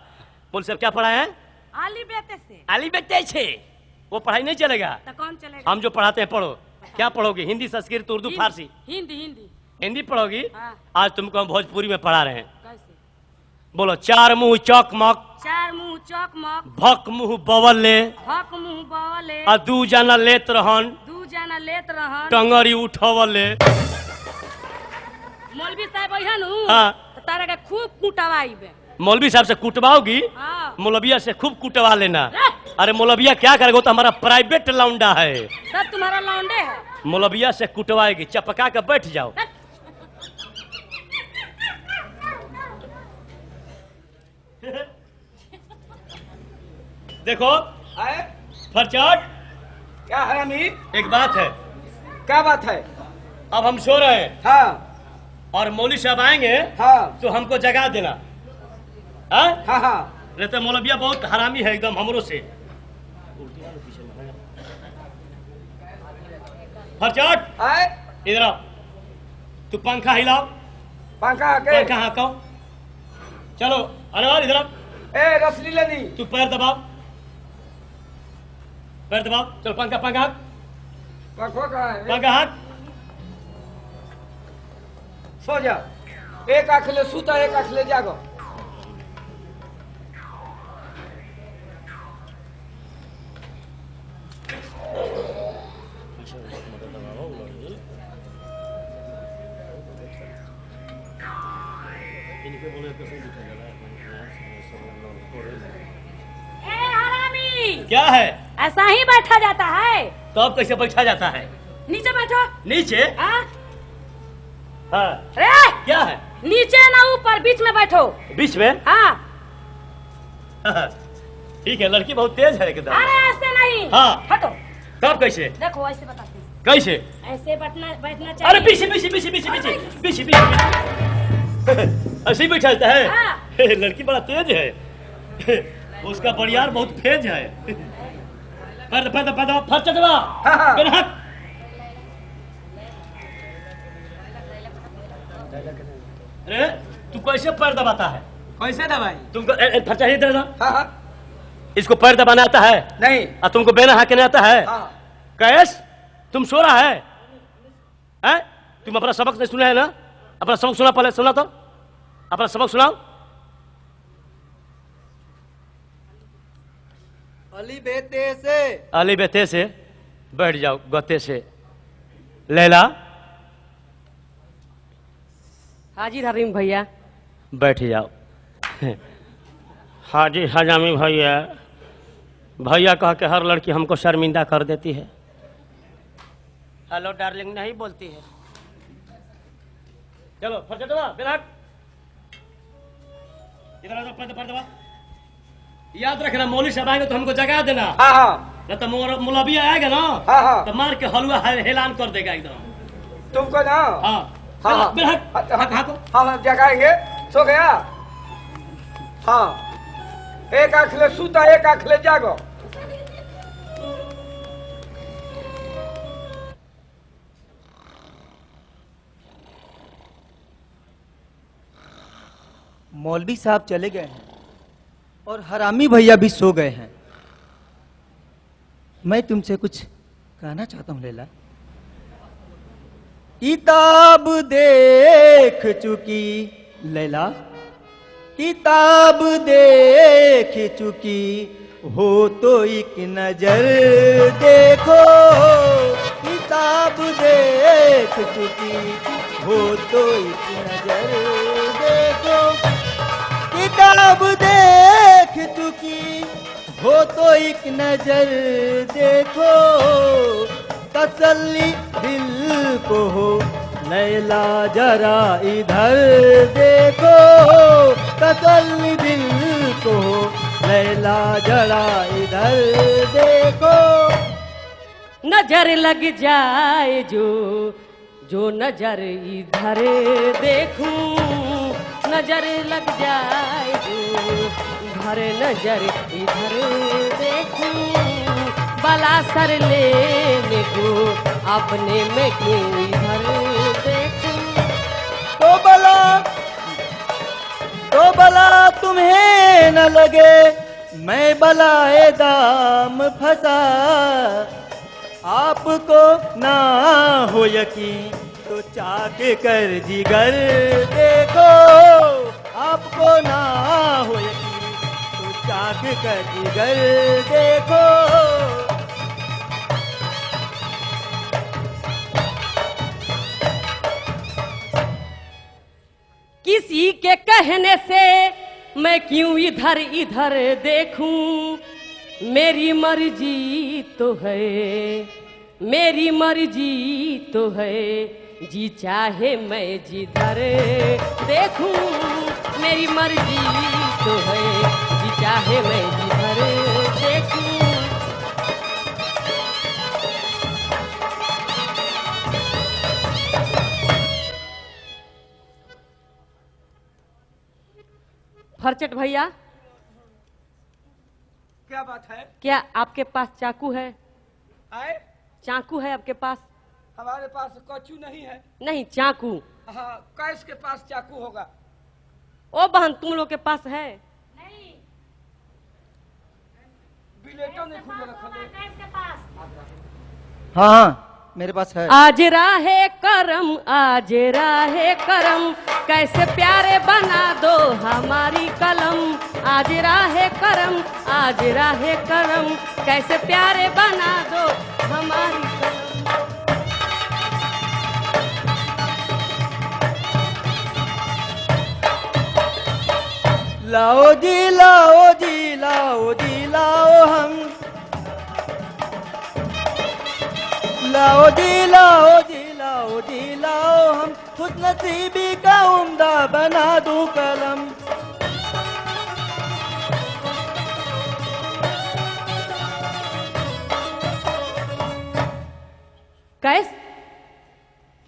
Speaker 1: बोल सर क्या पढ़ाए हैं?
Speaker 2: अली बेते से।
Speaker 1: अली बेटे छे, वो पढ़ाई नहीं चलेगा।
Speaker 2: तो कौन चलेगा?
Speaker 1: हम जो पढ़ाते हैं पढ़ो। क्या पढ़ोगे? हिंदी, संस्कृत, उर्दू, फारसी?
Speaker 2: हिंदी हिंदी।
Speaker 1: हिंदी पढ़ोगी?
Speaker 2: हाँ।
Speaker 1: आज तुमको हम भोजपुरी में पढ़ा रहे हैं।
Speaker 2: कैसे?
Speaker 1: बोलो चार मुंह चौकमक,
Speaker 2: चार मुंह चौकमक,
Speaker 1: भक मुंह बवले,
Speaker 2: हक मुंह बवले,
Speaker 1: आ दू जना लेत रहन,
Speaker 2: दू जना लेत रहन।
Speaker 1: टंगरी उठवले।
Speaker 2: मौलवी साहब अइहन उ,
Speaker 1: हाँ।
Speaker 2: तो तारा के खूब कुटवाई बे।
Speaker 1: मौलवी साहब से कुटवाओगी,
Speaker 2: हाँ।
Speaker 1: मौलविया से खूब कुटवा लेना। अरे मौलविया क्या करेगा, वो तो हमारा प्राइवेट लौंडा है।
Speaker 2: सब तुम्हारा लौंडे है।
Speaker 1: मौलविया से कुटवाएगी, चपका के बैठ जाओ। देखो
Speaker 4: है?
Speaker 1: फरचट,
Speaker 4: क्या है अमीर?
Speaker 1: एक बात है,
Speaker 4: क्या बात है?
Speaker 1: अब हम सो रहे हैं
Speaker 4: हाँ
Speaker 1: और मौलवी साहब आएंगे
Speaker 4: हाँ
Speaker 1: तो हमको जगा देना। हाँ?
Speaker 4: हाँ हाँ।
Speaker 1: रहते मौलविया बहुत हरामी है एकदम हमरो से। फरचट
Speaker 4: है?
Speaker 1: इधर आओ, तू पंखा हिलाओ,
Speaker 4: पंखा के?
Speaker 1: पंखा हाँको। चलो अनवर इधर आओ,
Speaker 4: ए रसली लेनी।
Speaker 1: तू पैर दबाओ, पैर दबाओ। चलो पंखा पंखा हाँक,
Speaker 4: पंखा कहाँ है?
Speaker 1: पंखा हाँक।
Speaker 4: सो जा। एक आँख ले सूता, एक आँख ले जागो।
Speaker 2: ए हरामी,
Speaker 1: क्या है?
Speaker 2: ऐसा ही बैठा जाता है?
Speaker 1: तो अब कैसे बैठा जाता है?
Speaker 2: नीचे बैठो।
Speaker 1: नीचे?
Speaker 2: हाँ?
Speaker 1: हाँ।
Speaker 2: अरे
Speaker 1: क्या है?
Speaker 2: नीचे ना ऊपर, बीच में बैठो।
Speaker 1: बीच में?
Speaker 2: हाँ।
Speaker 1: ठीक है, लड़की बहुत तेज है एकदम।
Speaker 2: अरे ऐसे नहीं।
Speaker 1: हाँ।
Speaker 2: हटो।
Speaker 1: तब कैसे?
Speaker 2: देखो ऐसे बताती हूँ।
Speaker 1: कैसे?
Speaker 2: ऐसे बैठना बैठना
Speaker 1: अरे
Speaker 2: चाहिए।
Speaker 1: पीछे पीछे पीछे पीछे पीछे पीछे पीछे ऐसे ही बैठा रहता है।
Speaker 2: हाँ।
Speaker 1: लड़की बड़ा तेज है, उसका बड़ियार बहुत तेज है। पैर पैर पैर फर्च दबा।
Speaker 4: हाँ, हाँ।
Speaker 1: बिन हक। अरे तू कैसे पैर दबाता है?
Speaker 4: कैसे दबाई?
Speaker 1: तुमको फर्चा ही देना,
Speaker 4: हाँ हाँ।
Speaker 1: इसको पैर दबाना आता है
Speaker 4: नहीं।
Speaker 1: और तुमको बेना हाकने आता है?
Speaker 4: हाँ।
Speaker 1: कैस तुम सो रहा है? हैं? तुम अपना सबक नहीं सुना है ना? अपना सबक सुना, पहले सुना तो अपना सबक सुनाओ।
Speaker 3: अली बेते से
Speaker 1: अली बेते से बैठ जाओ, गते से। लैला
Speaker 2: हाजिर हरीम भैया।
Speaker 1: बैठ जाओ। हाजी हजामी भैया, भैया कह के हर लड़की हमको शर्मिंदा कर देती है। हेलो डार्लिंग नहीं बोलती है। चलो फर्स्ट दबा, बिना इधर आ, पैर दबा। याद रखना, मौलवी साहब आएंगे तो हमको जगा देना।
Speaker 4: हाँ हाँ।
Speaker 1: न तो मौलवी आएगा ना,
Speaker 4: हाँ हाँ।
Speaker 1: तो मार के हलवा हेलान कर देगा एकदम।
Speaker 4: तुमको ना?
Speaker 1: हाँ
Speaker 4: हाँ हाँ।
Speaker 1: बिना हाँ
Speaker 4: हाँ हाँ, जगाएंगे। सो गया? हाँ। एक आँख ले सूता, एक आँख ले जागो।
Speaker 6: मौलवी साहब चले गए हैं और हरामी भैया भी सो गए हैं। मैं तुमसे कुछ कहना चाहता हूं लैला। किताब देख चुकी लैला, किताब देख चुकी हो तो एक नजर देखो। किताब देख चुकी हो तो एक नजर देखो। किताब देख चुकी हो तो एक नजर देखो। तसल्ली दिल को हो लैला जरा इधर देखो। तसल्ली दिल को हो लैला जरा इधर देखो।
Speaker 2: नजर लग जाए जो नजर इधर देखूं। नजर लग जाए जो घर नजर इधर देखूं। बला सर लेने को अपने में क्यों इधर देखूं।
Speaker 6: तो भला तुम्हें न लगे मैं बलाए दाम फंसा। आपको ना हो यकीन तो चाक कर जिगर देखो। आपको ना हो यकीन तो चाक कर जिगर देखो।
Speaker 2: किसी के कहने से मैं क्यों इधर इधर देखूं, मेरी मर्जी तो है, मेरी मर्जी तो है, जी चाहे मैं जिधर देखूं, मेरी मर्जी तो है, जी चाहे मैं जिधर देखूं। फरचट भैया,
Speaker 4: क्या बात है?
Speaker 2: क्या आपके पास चाकू है?
Speaker 4: आए?
Speaker 2: चाकू है आपके पास?
Speaker 4: हमारे पास कचू नहीं है।
Speaker 2: नहीं, चाकू।
Speaker 4: हाँ, कैस के पास चाकू होगा।
Speaker 2: ओ बहन, तुम लोग के पास है?
Speaker 7: नहीं,
Speaker 4: बिलेटो ने खुले रखा।
Speaker 6: हाँ हाँ मेरे पास है।
Speaker 2: आज राहे करम, आज राहे करम, कैसे प्यारे बना दो हमारी कलम। आज राहे करम, आज राहे करम, कैसे प्यारे बना दो हमारी कलम।
Speaker 6: लाओ जी लाओ जी लाओ जी लाओ हम, लाओ जी लाओ जी लाओ जी लाओ हम, खुद नसीबी का उम्दा बना दूं कलम।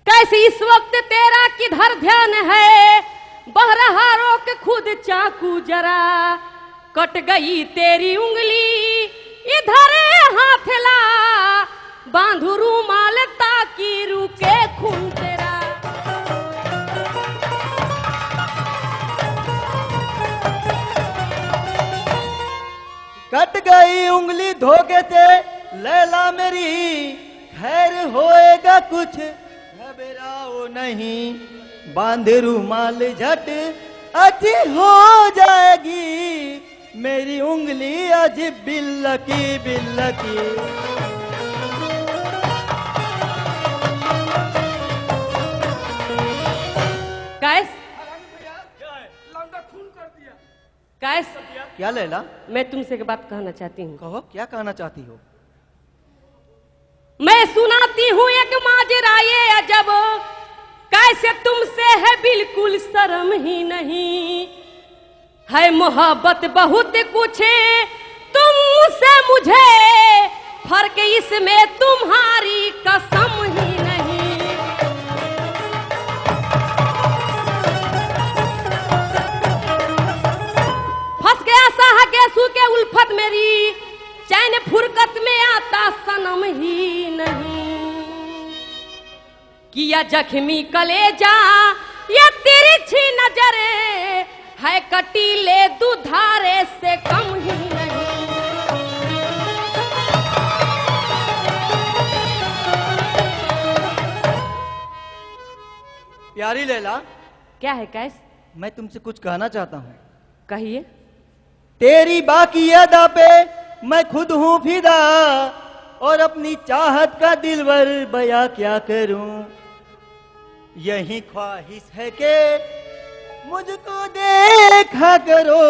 Speaker 2: कैसे इस वक्त तेरा किधर ध्यान है, बह रहा रोक खुद चाकू जरा, कट गई तेरी उंगली इधर हाथ ला, बांधू रूमाल ताकि रुके खून तेरा।
Speaker 6: कट गई उंगली धोखे से लैला मेरी, खैर होएगा कुछ घबराओ नहीं, बांध रूमाल झट अच्छी हो जाएगी, मेरी उंगली आज बिल्लकी बिल्लकी।
Speaker 2: कैस
Speaker 4: लौंडा खून कर दिया।
Speaker 2: कैस,
Speaker 6: क्या लैला?
Speaker 2: मैं तुमसे एक बात कहना चाहती हूँ।
Speaker 6: कहो, क्या कहना चाहती हो?
Speaker 2: मैं सुनाती हूँ एक माजरा ये अजब, कैसे तुमसे है बिल्कुल शर्म ही नहीं, है मोहब्बत बहुत कुछ तुमसे मुझे, फर्क इसमें तुम्हारी कसम ही नहीं। फंस गया साहगेसू के उल्फत मेरी, चैन फुरकत में आता सनम ही नहीं, किया जख्मी कलेजा ये तिरछी नजरे, है कटीले दुधारे से कम ही नहीं।
Speaker 6: प्यारी लैला,
Speaker 2: क्या है कैस?
Speaker 6: मैं तुमसे कुछ कहना चाहता हूँ।
Speaker 2: कहिए।
Speaker 6: तेरी बाकी अदा पे मैं खुद हूँ फिदा, और अपनी चाहत का दिलवर बया क्या करूं, यही ख्वाहिश है कि मुझको देखा करो,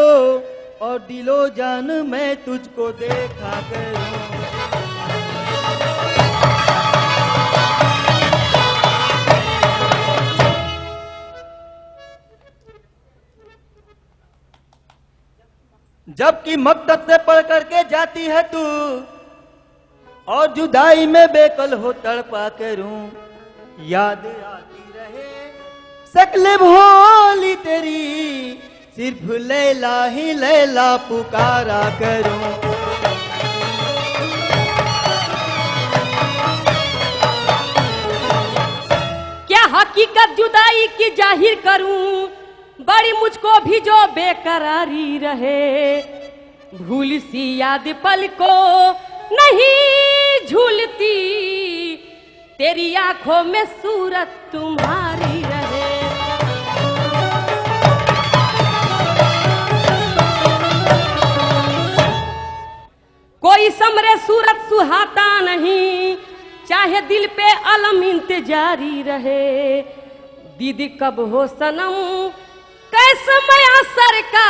Speaker 6: और दिलो जान मैं तुझको देखा करूं। जबकि मकतब से पढ़ करके जाती है तू, और जुदाई में बेकल हो तड़पा करूं, याद आती रहे शक्ल भोली तेरी, सिर्फ लैला ही लैला पुकारा करूं।
Speaker 2: क्या हकीकत जुदाई की जाहिर करूं, बड़ी मुझको भी जो बेकरारी रहे, भूल सी याद पल को नहीं झूलती, तेरी आंखों में सूरत तुम्हारी रहे। कोई समरे सूरत सुहाता नहीं, चाहे दिल पे अलम इंतजारी रहे, दीदी कब हो सनम कैसे मया सर का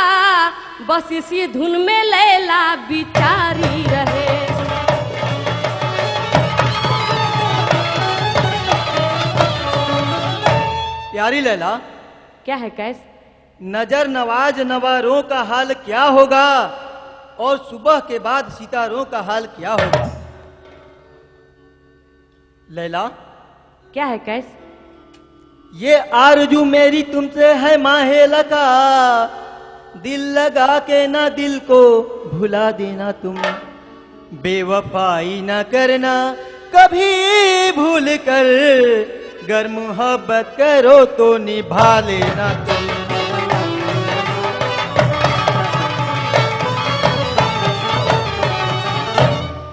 Speaker 2: बस इसी धुन में लैला बिचारी रहे।
Speaker 6: प्यारी लैला,
Speaker 2: क्या है कैस?
Speaker 6: नजर नवाज नवारों का हाल क्या होगा और सुबह के बाद सितारों का हाल क्या होगा? लैला,
Speaker 2: क्या है कैस?
Speaker 6: ये आरजू मेरी तुमसे है माहे लगा, दिल लगा के ना दिल को भुला देना तुम, बेवफाई ना करना कभी भूल कर, गर मोहब्बत करो तो निभा लेना तुम।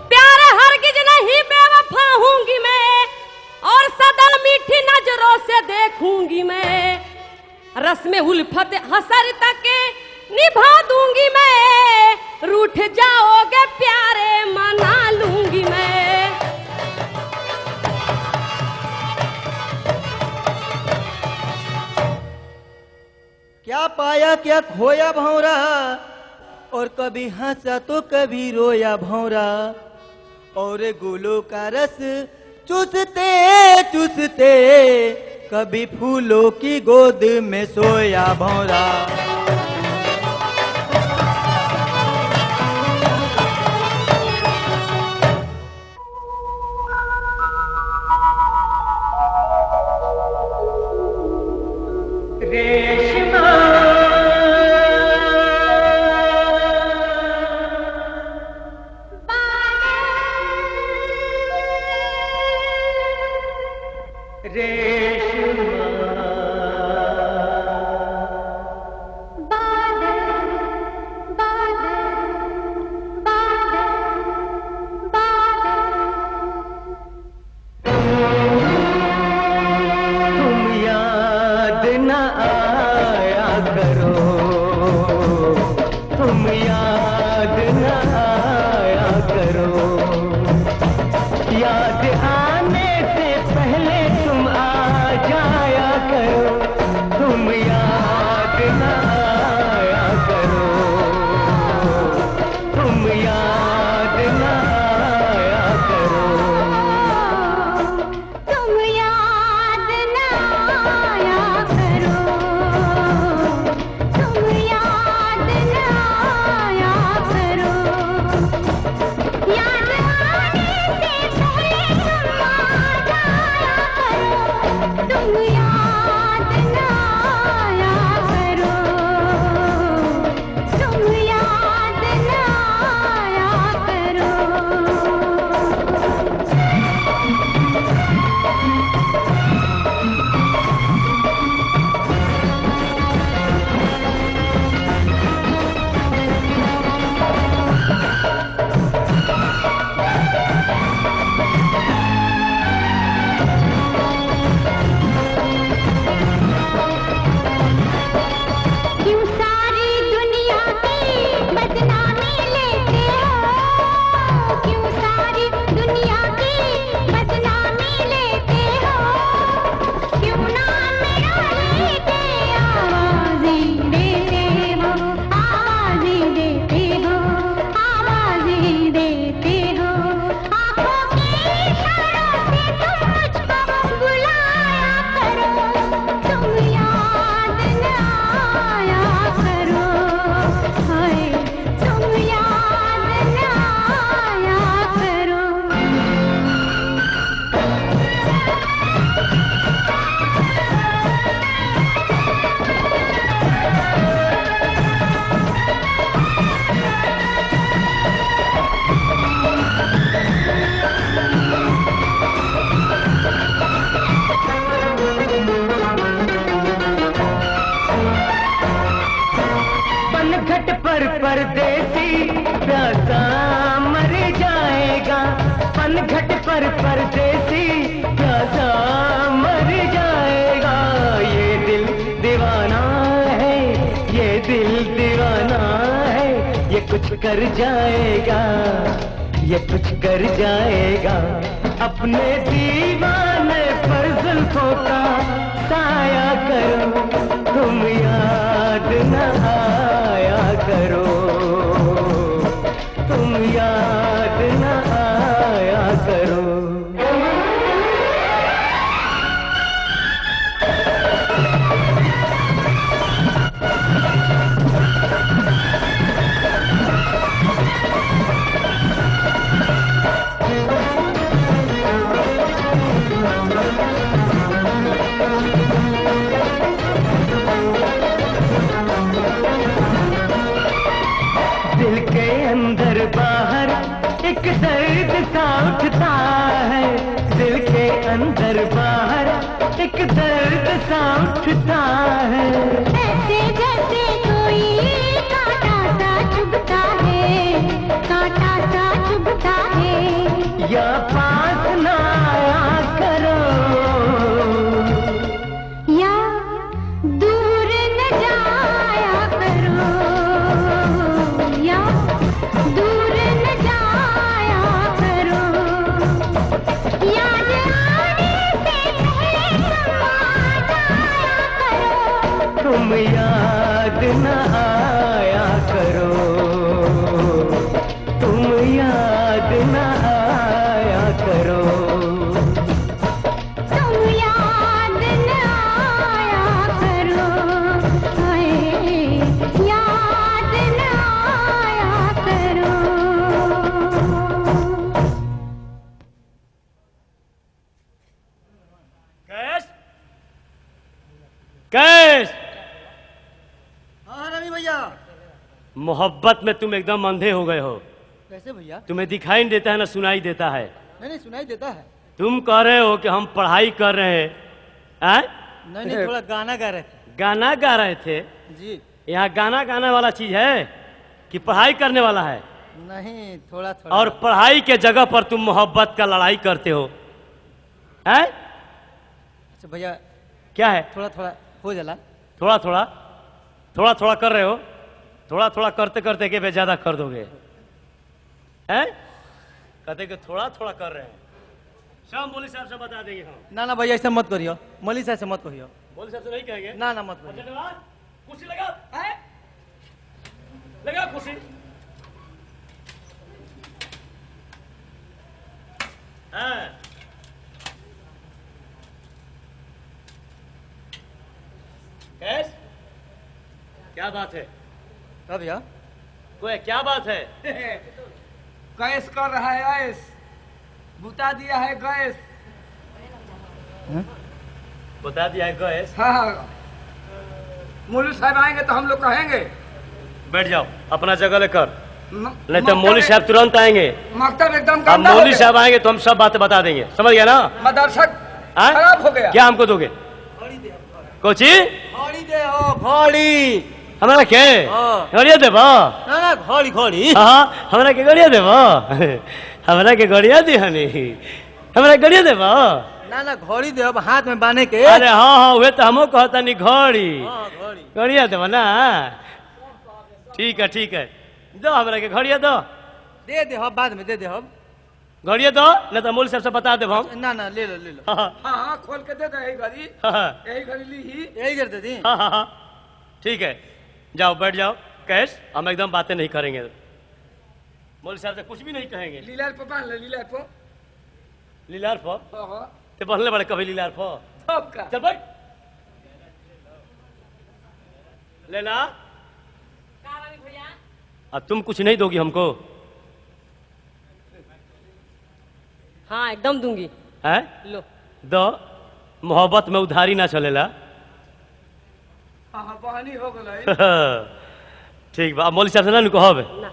Speaker 2: प्यार हरगिज नहीं बेवफा हूंगी मैं, और सदा मीठी नजरों से देखूंगी मैं, रस्म उल्फत हसर तक निभा दूंगी मैं, रूठ जाओगे प्यारे मना लूंगी मैं।
Speaker 6: क्या पाया क्या खोया भौरा, और कभी हंसा तो कभी रोया भौरा, और गुलों का रस चूसते चूसते कभी फूलों की गोद में सोया भौरा।
Speaker 7: परदेसी प्यासा मर जाएगा, पनघट पर परदेसी प्यासा मर जाएगा। ये दिल दीवाना है, ये दिल दीवाना है, ये कुछ कर जाएगा, ये कुछ कर जाएगा। अपने दीवाने पर जुल्फों का साया करो तुम यार। है, दिल के अंदर बाहर एक दर्द सा उठता है।
Speaker 8: ऐसे जैसे कोई कांटा सा चुभता है, कांटा सा चुभता है।
Speaker 7: या पास ना आया करो,
Speaker 8: या दूर न जाया करो, या दूर न जाया करो। याद आने से पहले समा जाया करो।
Speaker 7: तुम याद न आया करो, तुम याद न आया करो।
Speaker 8: तुम याद न आया करो, हाय, याद न आया करो।
Speaker 1: कैश कैश
Speaker 6: हाँ रवि भैया।
Speaker 1: मोहब्बत में तुम एकदम अंधे हो गए हो।
Speaker 6: कैसे भैया?
Speaker 1: तुम्हें दिखाई नहीं देता है ना सुनाई देता है।
Speaker 6: नहीं सुनाई देता है।
Speaker 1: तुम कह रहे हो कि हम पढ़ाई कर रहे हैं, हैं?
Speaker 6: नहीं थोड़ा गाना गा रहे थे।
Speaker 1: गाना गा रहे थे।
Speaker 6: जी
Speaker 1: यहाँ गाना गाने वाला चीज है कि पढ़ाई करने वाला है?
Speaker 6: नहीं थोड़ा थोड़ा।
Speaker 1: और पढ़ाई के जगह पर तुम मोहब्बत का लड़ाई करते हो, हैं?
Speaker 6: अच्छा भैया
Speaker 1: क्या है?
Speaker 6: थोड़ा थोड़ा हो जाला।
Speaker 1: थोड़ा थोड़ा थोड़ा थोड़ा कर रहे हो, थोड़ा थोड़ा करते करते के ज्यादा कर दोगे, हैं? कहते कि थोड़ा थोड़ा कर रहे हैं। शाम बोली साहब से बता देंगे हम।
Speaker 6: ना ना भैया ऐसा मत करियो, मौली साहब से मत कहियो।
Speaker 1: बोली साहब से नहीं कहेंगे।
Speaker 6: ना ना मत करियो।
Speaker 1: धन्यवाद। कुर्सी लगा, हैं? लगा कुर्सी। हाँ। कैस? क्या बात है?
Speaker 6: क्या भैया?
Speaker 1: कोई क्या बात है?
Speaker 4: गैस कर रहा है, गैस बुता दिया है गैस।
Speaker 1: बता दिया है गैस।
Speaker 4: हाँ हाँ, मौलवी साहब आएंगे तो हम लोग कहेंगे।
Speaker 1: बैठ जाओ अपना जगह लेकर, नहीं तो
Speaker 4: मकतब
Speaker 1: मौलवी साहब तुरंत आएंगे।
Speaker 4: मकतब एकदम
Speaker 1: अब
Speaker 4: गंदा हो
Speaker 1: मौलवी
Speaker 4: गया।
Speaker 1: साहब आएंगे तो हम सब बातें बता देंगे, समझ गया ना?
Speaker 4: मदरसा
Speaker 1: हाँ?
Speaker 4: खराब हो गया।
Speaker 1: क्या हमको दोगे? कोची
Speaker 6: घोड़ी दे हो, घोड़ी।
Speaker 1: हमारा के
Speaker 6: हाँ।
Speaker 1: गड़िया देबो?
Speaker 6: ना ना घोड़ी घोड़ी।
Speaker 1: हाँ हमरा के गड़िया देबो? हमरा के गड़िया दी हनी, हमरा गड़िया देबो?
Speaker 6: ना ना घोड़ी दे अब हाथ में बांधे के।
Speaker 1: अरे हाँ हाँ वे तो हमो कहता नहीं घड़ी
Speaker 6: हाँ घोड़ी।
Speaker 1: गड़िया देबो ना? ठीक है दो हमरा के घड़िया दो।
Speaker 6: दे दे हो बाद में दे दे हो।
Speaker 1: घड़िया दो नहीं तो मूल सबसे बता देबो हम।
Speaker 6: ना ना ले लो ले लो।
Speaker 1: हाँ
Speaker 4: हाँ हाँ, खोल के दे दो यही घड़ी,
Speaker 1: हाँ
Speaker 4: यही घड़ी ली ही।
Speaker 6: यही कर दे दी।
Speaker 1: हाँ हाँ हाँ ठीक है, जाओ बैठ जाओ। कैश हम एकदम बातें नहीं करेंगे, मौलवी साहब से कुछ भी नहीं कहेंगे।
Speaker 4: लीलार पर बांध ले, लीलार पर।
Speaker 1: लीलार फो
Speaker 4: हाँ हाँ,
Speaker 1: ते बढ़ले बड़े कभी लीलार फो।
Speaker 4: सब का।
Speaker 1: चल बैठ लेना। अब तुम कुछ नहीं दोगी हमको?
Speaker 2: हाँ एकदम दूंगी।
Speaker 1: हैं?
Speaker 2: लो।
Speaker 1: दो, मोहब्बत में उधारी ना चलेला।
Speaker 4: हाँ हाँ, बहानी हो गई।
Speaker 1: ठीक बा, मौलवी साहब से ना कहब?
Speaker 2: ना।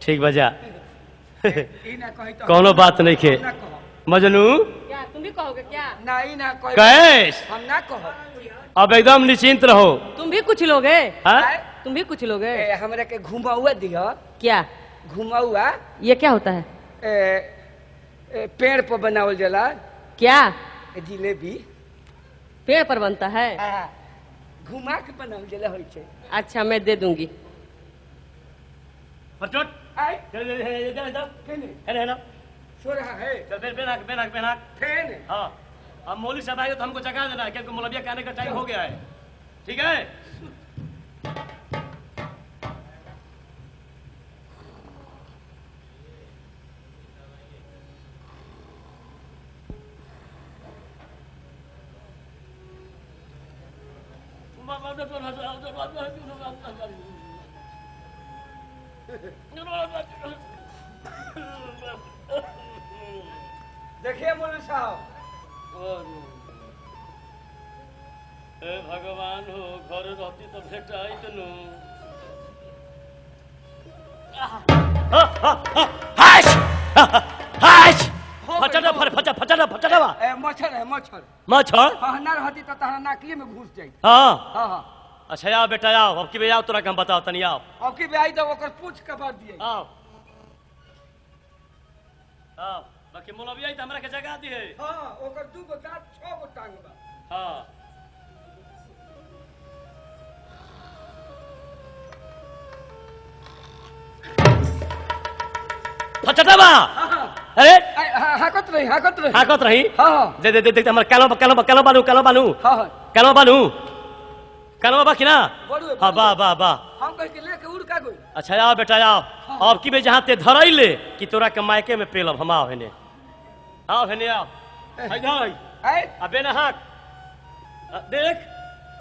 Speaker 1: ठीक बा जा।
Speaker 4: ई ना कही तो
Speaker 1: कोनो बात नहीं खे।
Speaker 4: ना कहो।
Speaker 1: मजनू
Speaker 2: क्या तुम भी कहोगे क्या?
Speaker 4: ना ई ना कही।
Speaker 1: कैश
Speaker 4: हम ना कहो।
Speaker 1: अब एकदम निश्चिंत रहो।
Speaker 2: तुम भी कुछ लोगे?
Speaker 1: हैं?
Speaker 2: तुम भी कुछ लोगे?
Speaker 4: हमरा के घुमाउआ दिया।
Speaker 2: क्या?
Speaker 4: घुमाउआ
Speaker 2: ये क्या होता है?
Speaker 4: पेड़ पर बनावल जाला।
Speaker 2: क्या
Speaker 4: जिलेबी
Speaker 2: पेड़ पर बनता है?
Speaker 4: घुमा के बनावल जाला होई छे।
Speaker 2: अच्छा मैं दे दूंगी।
Speaker 1: फटोट
Speaker 4: आई
Speaker 1: चल इधर
Speaker 4: केने
Speaker 1: है ना,
Speaker 4: सो रहा है।
Speaker 1: चल बेनाक।
Speaker 4: फेन
Speaker 1: हाँ अब मौलवी साहब आएंगे तो हमको जगा देना, क्योंकि मौलविया के आने का टाइम हो गया है। ठीक है?
Speaker 4: देखिए मौलवी साहब,
Speaker 1: हे भगवान हो, घर रहती तो भेटाई तनु। हाश हाश फटा फचटवा
Speaker 4: मच्छर है मच्छर।
Speaker 1: मच्छर
Speaker 4: हाँ ना रहती तो तहरा नाकिए में घुस जाई।
Speaker 1: हाँ
Speaker 4: हाँ हाँ
Speaker 1: अच्छा आओ बेटा आओ अब की बे आओ तोरा के हम बताओ तनी आओ
Speaker 4: अब की ब्याई तो ओकर पूछ कबार दिए।
Speaker 1: आओ आओ बाकी मौलवी आई त हमरा के जगह दी है
Speaker 4: हाँ ओकर 2 गो दांत 6 गो टांग बा।
Speaker 1: हाँ फचटवा अरे
Speaker 4: हाकत रही हाकत रही।
Speaker 1: हाकत रही
Speaker 4: हाँ हाँ
Speaker 1: दे दे दे हमर कालो बानू
Speaker 4: हाँ हाँ
Speaker 1: कालो बाबा की ना
Speaker 4: बड़ू
Speaker 1: हाँ वाह वाह वाह
Speaker 4: हम कह के लेके उड़ का गई।
Speaker 1: अच्छा आओ बेटा आओ अब की बे जहाँ ते धरई ले कि तोरा के मायके में पेलब हम आओ हेने आओ
Speaker 4: आए
Speaker 1: अबे ना हाक देख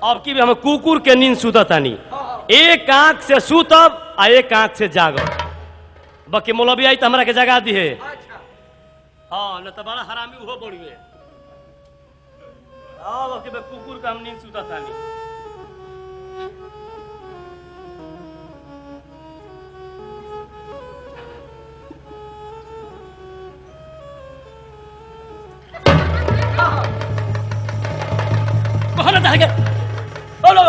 Speaker 1: अब की बे हम कुकुर के नींद सुततानी एक आंख से सुतब आ एक आंख से जागब बाकी मौलवी आई तो हमरा के जगा दी है
Speaker 4: अच्छा
Speaker 1: हाँ न तो बड़ा हरामी उहो बड़िए आओ अब की बे कुकुर का हम नींद सुततानी कौन है के बोलो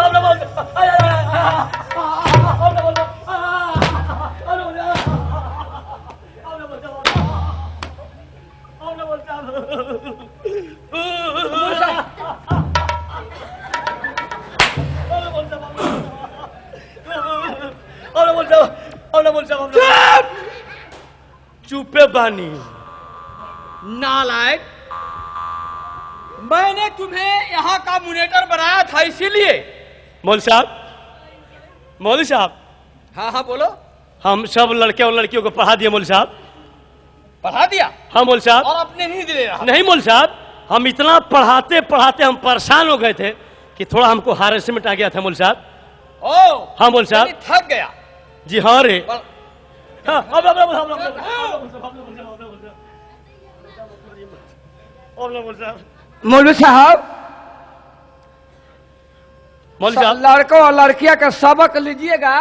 Speaker 1: चुपे बानी
Speaker 4: नालायक मैंने तुम्हें यहाँ का मुनेटर बनाया था इसीलिए।
Speaker 1: मौलवी साहब
Speaker 4: हाँ हाँ बोलो।
Speaker 1: हम सब लड़के और लड़कियों को पढ़ा दिए मौलवी साहब
Speaker 4: पढ़ा दिया
Speaker 1: हाँ मौलवी साहब
Speaker 4: और अपने नहीं दे रहा।
Speaker 1: नहीं मौलवी साहब हम इतना पढ़ाते पढ़ाते हम परेशान हो गए थे कि थोड़ा हमको हारेसमेंट आ गया था मौलवी साहब
Speaker 4: ओ
Speaker 1: हाँ मौलवी साहब
Speaker 4: थक गया।
Speaker 1: जी हाँ रे हाँ,
Speaker 4: मौलवी साहब
Speaker 1: मौलवी साहब
Speaker 4: लड़कों और लड़कियां का सबक लीजिएगा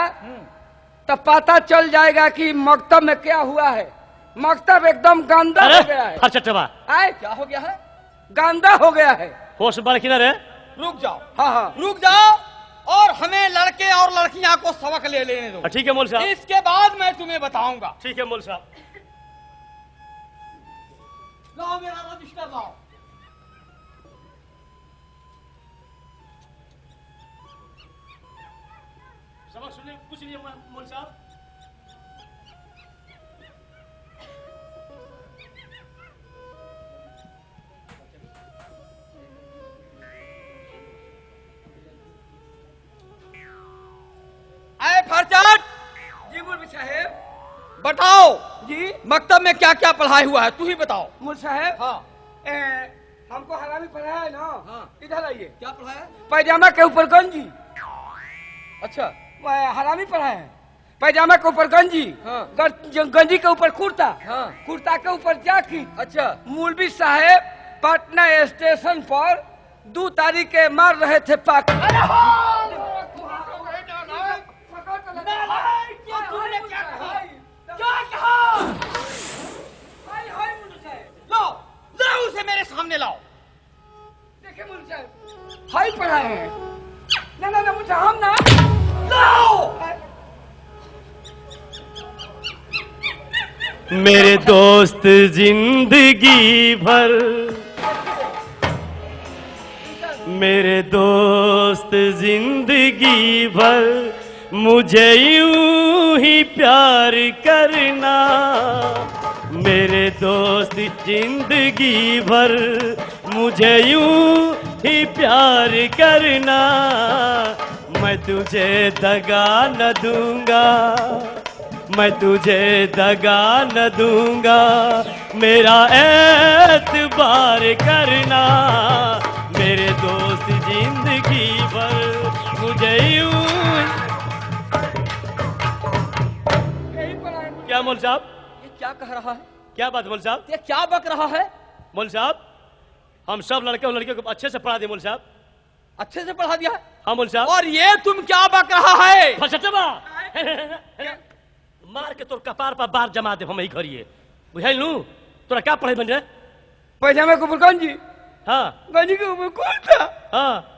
Speaker 4: तो पता चल जाएगा कि मकतब में क्या हुआ है। मकतब एकदम गंदा हो गया है।
Speaker 1: हरचटवा
Speaker 4: आए क्या हो गया है? गंदा हो गया है।
Speaker 1: होश बढ़ की ना रे
Speaker 4: रुक जाओ। हाँ हाँ रुक जाओ और हमें लड़के और लड़कियां को सबक ले लेने दो।
Speaker 1: ठीक है मौलवी साहब
Speaker 4: इसके बाद मैं तुम्हें बताऊंगा।
Speaker 1: ठीक है मौलवी साहब
Speaker 4: लाओ मेरा रजिस्टर लाओ।
Speaker 1: सबक सुनिए कुछ नहीं मौलवी साहब
Speaker 4: आए फरचट जी मुल्क साहेब बताओ जी मकतब में क्या क्या पढ़ाई हुआ है तू ही बताओ। मुल्क साहेब हाँ हमको हरामी पढ़ाया है ना। हाँ इधर आइए। क्या पढ़ाया? पैजामा के ऊपर गंजी। अच्छा हरामी पढ़ाया है। पैजामा के ऊपर गंजी। हाँ गंजी के ऊपर कुर्ता। हाँ कुर्ता के ऊपर जैकेट। अच्छा मौलवी साहेब पटना स्टेशन पर 2 तारीख के मार रहे थे पाक। लाओ उसे मेरे सामने लाओ। देखिए मुल्क साहब हाई पढ़ाए हैं। ना ना ना मुझे हम ना लाओ।
Speaker 1: मेरे दोस्त जिंदगी भर मेरे दोस्त जिंदगी भर मुझे यूं ही प्यार करना। मेरे दोस्त जिंदगी भर मुझे यूं ही प्यार करना। मैं तुझे दगा न दूंगा मैं तुझे दगा न दूंगा मेरा एतबार करना। मेरे दोस्त जिंदगी भर मुझे यूं क्या मौलवी साहब
Speaker 4: ये क्या कह रहा है?
Speaker 1: क्या बात मौलवी साहब
Speaker 4: ये क्या बक रहा है?
Speaker 1: मौलवी साहब हम सब लड़के और लड़कियों को अच्छे से पढ़ा दिए मौलवी साहब।
Speaker 4: अच्छे से पढ़ा दिया है?
Speaker 1: हाँ मौलवी साहब।
Speaker 4: और ये तुम क्या बक रहा है?
Speaker 1: फसटबा मार के तोर कपार पर बार जमा दे हम ही करिए बुझाई लू तोरा क्या पढ़े बन जाए
Speaker 4: पैजामे के ऊपर गंजी,
Speaker 1: हाँ
Speaker 4: गंजी के ऊपर कुर्ता,
Speaker 1: हाँ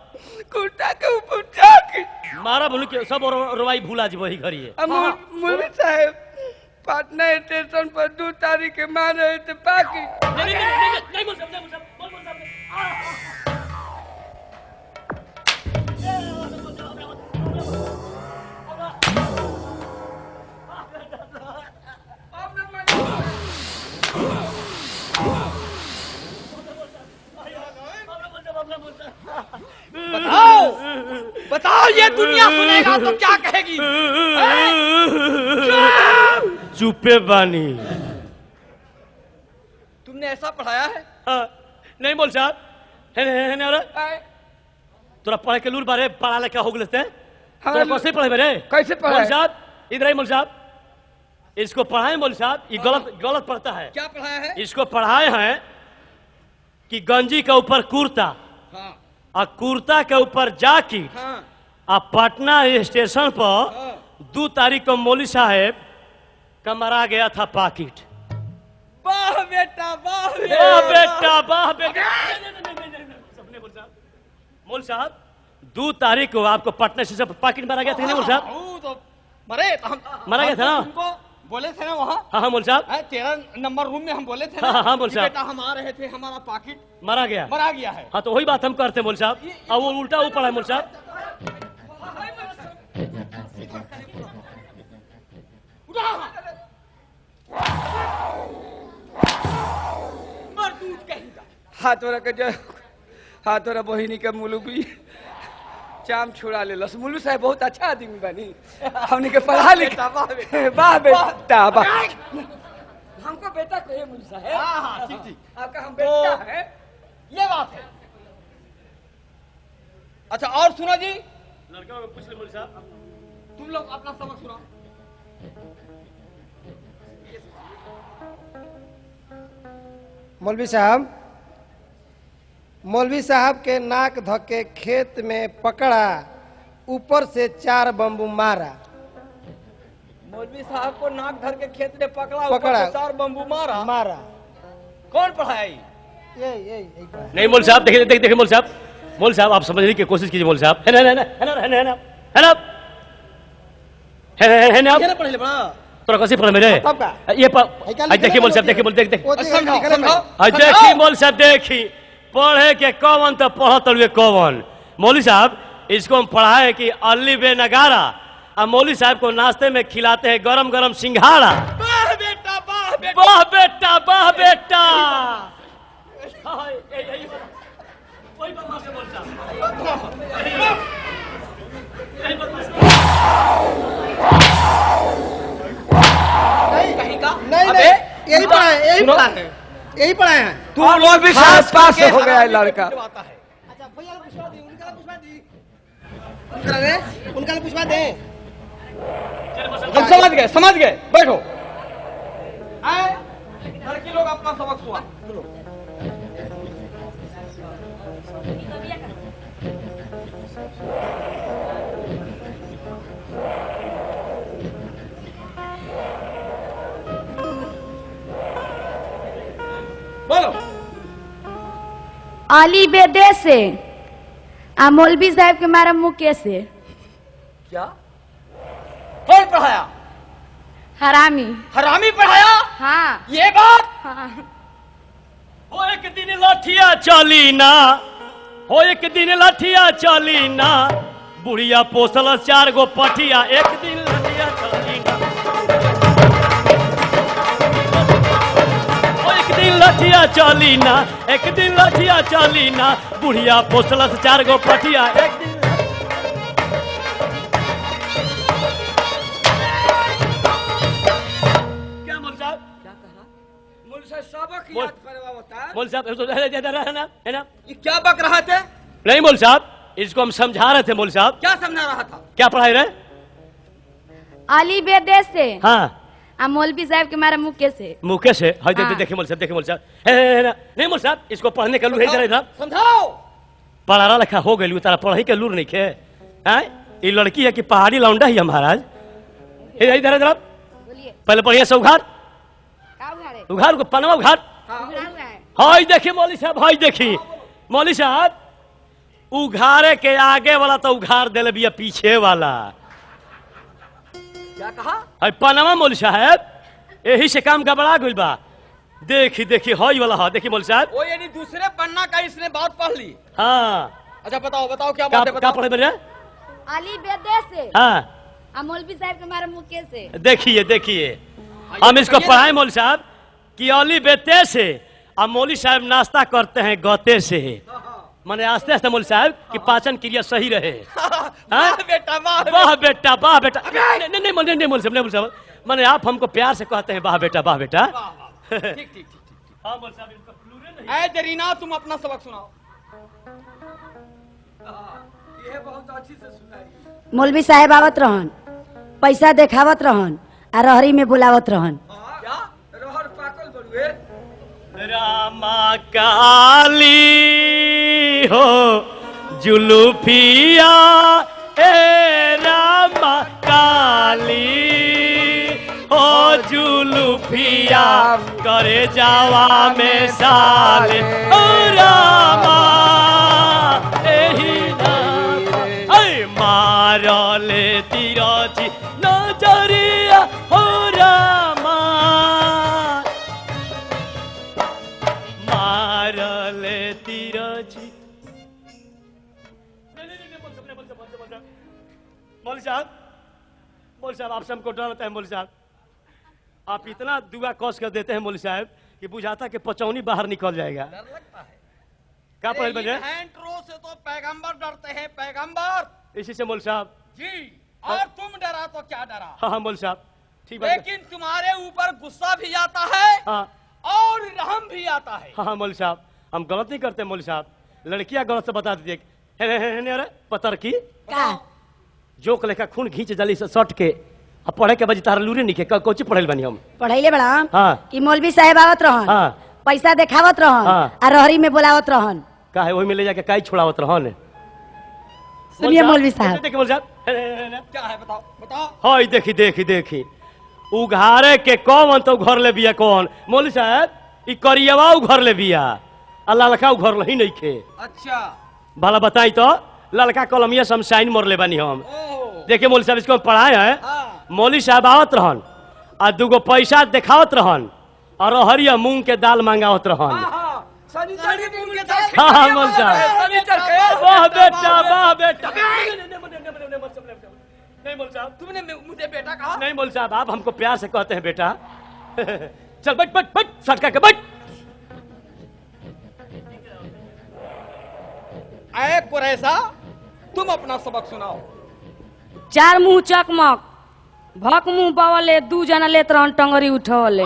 Speaker 4: कुर्ता के ऊपर जैकेट।
Speaker 1: मारा बोलू के सब रवाई भूला जी वही घड़ी है।
Speaker 4: मौलवी साहब पटना स्टेशन पर 2 तारीख के मारे थे पैकेट।
Speaker 1: नहीं बोल सकते, बोल सकते, बोल सकते।
Speaker 4: बताओ बताओ, ये दुनिया सुनेगा तो क्या कहेगी?
Speaker 1: चुपे बानी।
Speaker 4: तुमने ऐसा पढ़ाया है?
Speaker 1: हाँ, नहीं बोल साहब है ना तोरा पढ़ के लूर बारे पढ़ा लिखा हो गए तोरा कैसे पढ़े मेरे?
Speaker 4: कैसे पढ़ा?
Speaker 1: मौलवी साहब इधर ही मौलवी साहब, इसको पढ़ाए मौलवी साहब, ये गलत पढ़ता है।
Speaker 4: क्या पढ़ाया है?
Speaker 1: इसको पढ़ाए हैं कि गंजी के ऊपर कुर्ता,
Speaker 4: हाँ
Speaker 1: और कुर्ता के ऊपर जैकेट,
Speaker 4: हाँ
Speaker 1: और पटना स्टेशन पर 2 तारीख को मौलवी साहब का मरा गया था पाकिट।
Speaker 4: वाह बेटा वाह
Speaker 1: वाह बेटा वाह बेटा। मौलवी साहब 2 तारीख को आपको पटना स्टेशन पर पाकिट मारा गया था नहीं मौलवी साहब?
Speaker 4: तो मरे तो हम
Speaker 1: मारा गया था ना?
Speaker 4: तुमको बोले थे ना वहाँ,
Speaker 1: हाँ हाँ मौलवी साहब
Speaker 4: 13 नंबर रूम में हम बोले थे
Speaker 1: हाँ,
Speaker 4: ना
Speaker 1: हाँ, बोल
Speaker 4: कि
Speaker 1: साहब।
Speaker 4: बेटा हम आ रहे थे, हमारा पाकिट
Speaker 1: मारा गया।
Speaker 4: मरा गया है।
Speaker 1: हाँ तो वही बात हम करते हैं मौलवी साहब, और वो उल्टा वो पड़ा है मौलवी साहब।
Speaker 4: हाथोरा बहिनी के मुलुबी चाम छुड़ा ले लस। मुलू साहब बहुत अच्छा आदमी बनी, हमने के पढ़ा लिखा। वाह बेटा वाह। हमको बेटा कहे मुलू साहब। हाँ हाँ ठीक ठीक, आपका हम बेटा है, ये बात है। अच्छा और सुनो जी,
Speaker 1: लड़का को पूछ ले मौलवी साहब।
Speaker 4: तुम लोग अपना सबक सुनाओ।
Speaker 9: मौलवी साहब के नाक धके खेत में पकड़ा, ऊपर से 4 बम्बू मारा।
Speaker 4: मौलवी साहब को नाक धर के खेत में पकड़ा,
Speaker 9: पकड़ा।
Speaker 4: ऊपर से 4 बम्बू मारा।
Speaker 9: मारा।
Speaker 4: कौन पढ़ाई?
Speaker 9: ये
Speaker 1: नहीं मौलवी साहब, देखिए देखिए देखिए मौलवी साहब आप समझने की कोशिश कीजिए मौलवी साहब। है ना है ना है ना है ना है ना है ना है ना
Speaker 9: क्या पढ़े बड़ा?
Speaker 1: तोरा कैसे पढ़े मेरे? ये देखिए मौलवी साहब, देखिए देखिए मौलवी साहब, देखी पढ़े के कौन तो पढ़त हुए कौन। मौलवी साहब इसको हम पढ़ाए कि अल्ली बे नगारा, और मौलवी साहब को नाश्ते में खिलाते हैं गरम गरम सिंघाड़ा।
Speaker 4: वाह बेटा वाह बेटा
Speaker 1: वाह बेटा वाह बेटा।
Speaker 9: नहीं यही पढ़ा है, यही पढ़ा है, यही पढ़ा है।
Speaker 4: तू मौलवी साहब पास हो गया है लड़का।
Speaker 9: अच्छा भैया पूछवा दी, उनका पूछवा दी, उनका पूछवा दे।
Speaker 4: हम समझ गए बैठो। लड़की लोग अपना सबक सुना। बोलो।
Speaker 10: अली बेदे से आ मौलवी साहब के मारा मुके से।
Speaker 4: क्या? कौन पढ़ाया?
Speaker 10: हरामी।
Speaker 4: हरामी पढ़ाया?
Speaker 10: हाँ
Speaker 4: ये बात।
Speaker 10: हाँ।
Speaker 1: हो एक दिन लाठिया चली ना, हो एक दिन लाठिया चली ना, बुढ़िया पोसल 4 गो पठिया, एक दिन लाठिया चली ना, हो एक दिन लाठिया चली ना, एक दिन लाठिया चली ना, बुढ़िया पोसल 4 गो पठिया, एक दिन। क्या मौलवी साहब?
Speaker 4: क्या कहा? मौलवी साहब सबक याद करवा होता है।
Speaker 1: मौलवी साहब है ना?
Speaker 4: ये क्या बक रहा थे?
Speaker 1: नहीं मौलवी साहब, इसको हम समझा रहे थे मौलवी साहब।
Speaker 4: क्या समझा रहा था?
Speaker 1: क्या पढ़ाई रहे?
Speaker 10: अली बेदे से
Speaker 1: हाँ
Speaker 10: आ मौलवी साहब के मारा मुके से।
Speaker 1: मुके से? हाँ
Speaker 10: हाँ।
Speaker 1: देखिए मौलवी साहब, देखिए मौलवी साहब, है ना? नहीं मौलवी साहब, इसको पढ़ने का लूर है इधर।
Speaker 4: समझाओ।
Speaker 1: पढ़ा लिखा हो गई तारा पढ़ाई के लूर नहीं खे। हैं ये लड़की है कि पहाड़ी लौंडा ही है महाराज। इधर इधर
Speaker 10: बोलिए
Speaker 1: पहले बढ़िया से उघाड़
Speaker 10: का उघाड़े?
Speaker 1: उघाड़ को पनवा उघाड़।
Speaker 10: उघाड़ा हुआ है।
Speaker 1: हाय देखी मौली साहब, हाय देखी मौली साहब, उघारे के आगे वाला तो उघार दिल बिया पीछे वाला।
Speaker 4: क्या कहा?
Speaker 1: हाय पनामा मौली साहब, यही से काम गड़बड़ा गइल बा। देखी देखी हाय वाला, हाँ देखी मौली साहब।
Speaker 4: वो यानी दूसरे पन्ना का इसने बात पढ़ ली।
Speaker 1: हाँ
Speaker 4: अच्छा बताओ बताओ क्या बात है,
Speaker 1: क्या
Speaker 4: बताओ।
Speaker 1: पढ़े मेरे?
Speaker 10: अली बेदे से
Speaker 1: हाँ
Speaker 10: मौलवी साहब के मारे मुके से।
Speaker 1: देखिए देखिए, हम इसको पढ़ाए मौली साहब कि अली बेते से, अब मौली साहब नाश्ता करते हैं गते से, माने आस्ते आस्ते मौली साहब कि पाचन क्रिया सही रहे।
Speaker 4: वाह बेटा वाह
Speaker 1: वाह बेटा वाह बेटा। नहीं नहीं नहीं मौली साहब, नहीं मौली साहब, माने आप हमको प्यार से कहते हैं वाह बेटा वाह बेटा।
Speaker 4: ठीक ठीक ठीक।
Speaker 1: हाँ मौली साहब, इनको प्लूरल नहीं।
Speaker 4: ऐ जरीना तुम अपना सबक सुनाओ। ये बहुत अच्छी से सुनाई।
Speaker 10: मौलवी साहब आवत रहन, पैसा देखावत रहन, आ रहरी में बुलावत रहन।
Speaker 4: क्या रहर पाकल बड़ुए?
Speaker 1: रामा काली हो जुलूफिया, ए रामा काली हो जुलूफिया, करे जावा में साले ओ रामा, एही रामा, ऐ मारले तिरछी नजरिया हो रामा, मारले तिरछी। मौलवी साहब, मौलवी साहब, आपसे हमको डर लगता है मौलवी साहब। आप इतना दुआ कस कर देते हैं मौलवी साहब कि बुझाता कि पचौनी बाहर निकल जाएगा।
Speaker 4: डर लगता है।
Speaker 1: क्या पढ़े बने?
Speaker 4: हैंड्रो से तो पैगंबर डरते हैं, पैगंबर।
Speaker 1: इसी से मौलवी साहब।
Speaker 4: जी, और तुम डरा तो क्या डरा?
Speaker 1: हाँ हाँ मौलवी साहब, ठीक बात है।
Speaker 4: लेकिन तुम्हारे ऊपर गुस्सा भी आता है
Speaker 1: हाँ
Speaker 4: और रहम भी आता है।
Speaker 1: हाँ मौलवी साहब, हम गलत नहीं करते मौलवी साहब, लड़कियां गलत से बता दीजिए। अरे पतर की
Speaker 10: का
Speaker 1: जोक लेखा खून खींच जली से सट के अब पढ़े के बजी तार लूरे निके कोची पढ़ल बनी हम।
Speaker 10: पढ़ैले बड़ा
Speaker 1: हाँ
Speaker 10: कि मौलवी साहब आवत रहन,
Speaker 1: हाँ
Speaker 10: पैसा देखावत रहन,
Speaker 1: हाँ।
Speaker 10: आ रहरी में बुलावत रहन।
Speaker 1: का है वही में ले जाके काई छोड़ावत रहन।
Speaker 10: सुनिए मौलवी साहब,
Speaker 1: देखिए मौलवी साहब,
Speaker 4: क्या है बताओ बताओ।
Speaker 1: हाय देखी देखी देखी, उघारे के कौन तो घर ले बिया कौन मौलवी साहब, ई करियवा उघर ले बिया, आ ललका उघर ही नहीं खे।
Speaker 4: अच्छा
Speaker 1: भला बताई तो, ललका कलमिया से हम साइन मोर ले बनी हम।
Speaker 4: ओह
Speaker 1: देखिए मौलवी साहब, इसको हम पढ़ाए हैं।
Speaker 4: हाँ।
Speaker 1: मौलवी साहब आवत रहन आ दूगो पैसा देखावत रहन और हरिया मूंग के दाल मांगावत रहन।
Speaker 4: शनिचर के दिन के साथ
Speaker 1: हाँ हाँ मौलवी साहब,
Speaker 4: शनिचर के
Speaker 1: वाह बेटा वाह बेटा। नहीं मौलवी साहब,
Speaker 4: तुमने मुझे बेटा कहा?
Speaker 1: नहीं मौलवी साहब, आप हमको प्यार से कहते हैं बेटा। चल बैठ बैठ बैठ, सटका के बैठ।
Speaker 4: ऐ कुरैसा, तुम अपना सबक सुनाओ।
Speaker 2: चार मुंह चकमक, भक मुंह बवले, दू जना लेत रहन टंगरी उठवले।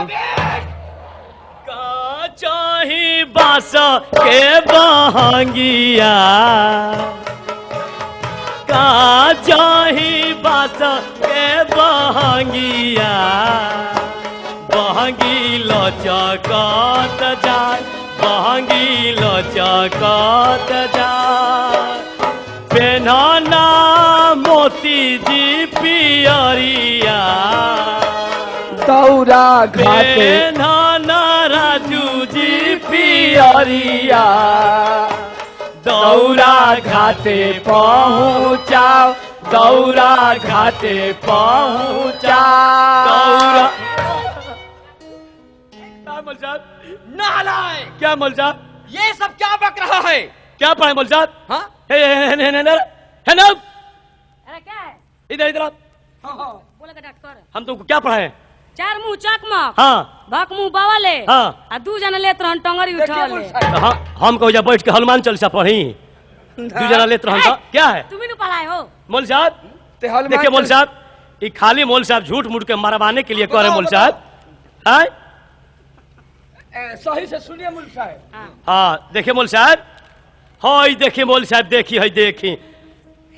Speaker 1: का चाही बास के बहंगिया, का चाही बास के बहंगिया, बहंगी लचकत जाय, बहंगी लचकत जाय, पेन्हना मोती जी पियरिया,
Speaker 9: दौरा घाटे
Speaker 1: पेन्हना राजू जी पियरिया, दौरा घाटे पहुँचाओ, दौरा घाटे पहुँचाओ, दौरा। क्या मौलवी साहब,
Speaker 4: नालायक,
Speaker 1: क्या मौलवी साहब,
Speaker 4: ये सब क्या बक रहा है?
Speaker 1: क्या पढ़े मौलवी साहब?
Speaker 4: हाँ
Speaker 2: अरे क्या है?
Speaker 1: इधर इधर आप।
Speaker 2: बोले का डॉक्टर,
Speaker 1: हम तुमको क्या पढ़ाए?
Speaker 2: चार मुंह चकमक,
Speaker 1: हाँ
Speaker 2: भक मुंह बवले,
Speaker 1: हाँ।
Speaker 2: आ दू जना लेत रहन टंगरी उठवले।
Speaker 1: तो हमको जा बैठ के हनुमान चालीसा पढ़ी, दू जना लेत रहन तो क्या है
Speaker 2: तुम ही न पढ़ाए हो।
Speaker 1: मौलवी साहब? देखिए मौलवी साहब, ये खाली मौलवी साहब झूठ मूठ के मरवाने के लिए कह रहे मौलवी साहब। हाँ
Speaker 4: सही से सुनिए मुल्क साहब।
Speaker 1: हाँ देखिए मौलवी साहब, हाय देखिए मौलवी साहब, देखी है देखी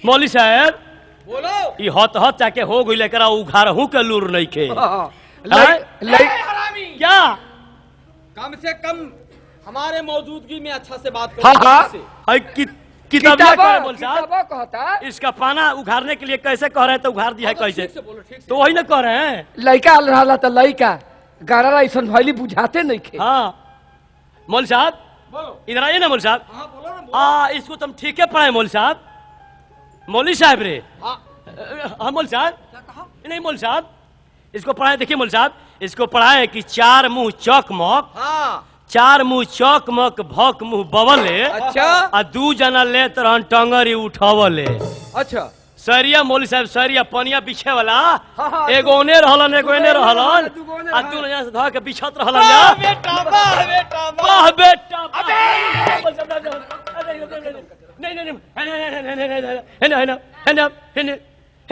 Speaker 1: मौलवी साहब,
Speaker 4: बोलो।
Speaker 1: ये हत हत जाके हो गई लेकर उघार हूँ के लूर नहीं खे।
Speaker 4: हरामी,
Speaker 1: क्या
Speaker 4: कम से कम हमारे मौजूदगी में अच्छा से बात करो।
Speaker 1: हाँ हाँ
Speaker 4: से।
Speaker 1: किताबा मौलवी साहब,
Speaker 9: कहता
Speaker 1: इसका पाना उघारने के लिए कैसे कह रहे हैं, तो उघार दिया है कैसे,
Speaker 4: ठीक से बोलो, ठीक से।
Speaker 1: तो वही ना कह रहे हैं।
Speaker 9: लड़का रहला तो लड़का गारा ऐसा भैली बुझाते नहीं खे।
Speaker 1: हाँ मौल साहब
Speaker 4: बोलो।
Speaker 1: इधर आइए ना मौल साहब।
Speaker 4: हाँ बोलो ना, बोलो।
Speaker 1: इसको तुम ठीक है पढ़ाए मौल साहब। मौली साहब रे।
Speaker 4: हाँ
Speaker 1: मौल साहब
Speaker 4: क्या कहा?
Speaker 1: नहीं मौल साहब इसको पढ़ाए। देखिए मौल साहब इसको पढ़ाए कि चार मुंह चौकमक,
Speaker 4: हाँ
Speaker 1: चार मुंह चौकमक भौक मुंह बवले,
Speaker 4: अच्छा
Speaker 1: आ दू जना ले तरह टंगरी उठवले।
Speaker 4: अच्छा
Speaker 1: सरिया मौली साहब सरिया पनिया बिछे वाला
Speaker 4: हाँ,
Speaker 1: एगो ओने रहलन एगो एने रहलन
Speaker 4: दूगो ओने
Speaker 1: आ
Speaker 4: रहलन।
Speaker 1: दू जना से ध के बिछत रहलन जा।
Speaker 4: बेटा वाह बेटा
Speaker 1: वाह बेटा
Speaker 4: अबे!
Speaker 1: नहीं नहीं नहीं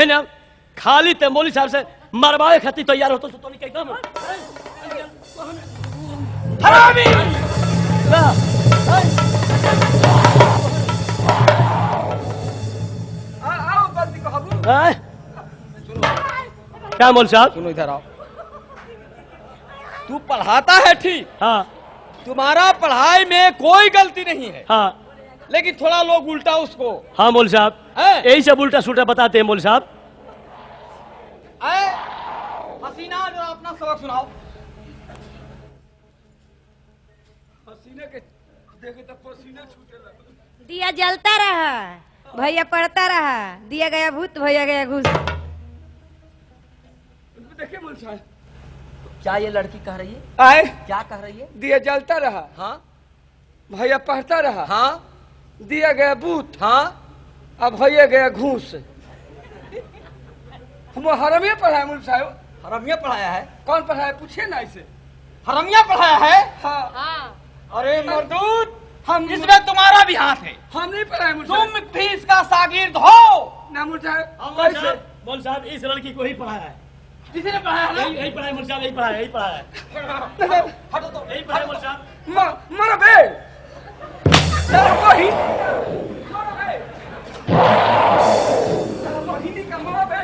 Speaker 1: नहीं खाली ते मौली साहब से मरवाए खातिर तैयार होतो तो नहीं एकदम
Speaker 4: हरामी। आओ बंदी को हबू।
Speaker 1: क्या मौल साहब?
Speaker 4: सुनो इधर आओ। तू पढ़ाता है ठीक,
Speaker 1: हाँ
Speaker 4: तुम्हारा पढ़ाई में कोई गलती नहीं है,
Speaker 1: हाँ
Speaker 4: लेकिन थोड़ा लोग उल्टा उसको
Speaker 1: हाँ मौल साहब
Speaker 4: हैं?
Speaker 1: यही सब उल्टा सुल्टा बताते हैं मौल साहब।
Speaker 4: हसीना जरा अपना सबक सुनाओ। हसीने के देखे तो पसीने छूटे लगे।
Speaker 11: दिया जलता रहा, भैया पढ़ता रहा, दिया गया भूत भैया गया घूस।
Speaker 4: देखिए मुल साहब
Speaker 6: क्या ये लड़की कह रही है?
Speaker 4: आए
Speaker 6: क्या कह रही है?
Speaker 4: दिया जलता रहा,
Speaker 6: हाँ
Speaker 4: भैया पढ़ता रहा,
Speaker 6: हाँ
Speaker 4: दिया गया बूथ,
Speaker 6: हाँ
Speaker 4: अब भैया गया घूस। हम हरमिया पढ़ाया मुल साहब।
Speaker 6: हरमिया पढ़ाया है?
Speaker 4: कौन पढ़ाया पूछिए ना इसे।
Speaker 6: हरमिया पढ़ाया है?
Speaker 4: हाँ
Speaker 11: हाँ
Speaker 4: अरे मर्दूद हम
Speaker 6: इसमें तुम्हारा भी हाथ है।
Speaker 4: हम नहीं पढ़ाए मुल
Speaker 6: तुम
Speaker 4: साहब।
Speaker 6: भी इसका शागिर्द हो।
Speaker 4: ना मुल साहब
Speaker 1: मौल
Speaker 4: कैसे?
Speaker 1: साहब मौल साहब इस लड़की को ही पढ़ाया है।
Speaker 4: किसी ने पढ़ाया ना?
Speaker 1: यही पढ़ाया मौल साहब यही पढ़ाया यही पढ़ाया है
Speaker 4: हटो तो
Speaker 1: यही पढ़ाया मौल साहब।
Speaker 4: मर बे वही वही का मर बे।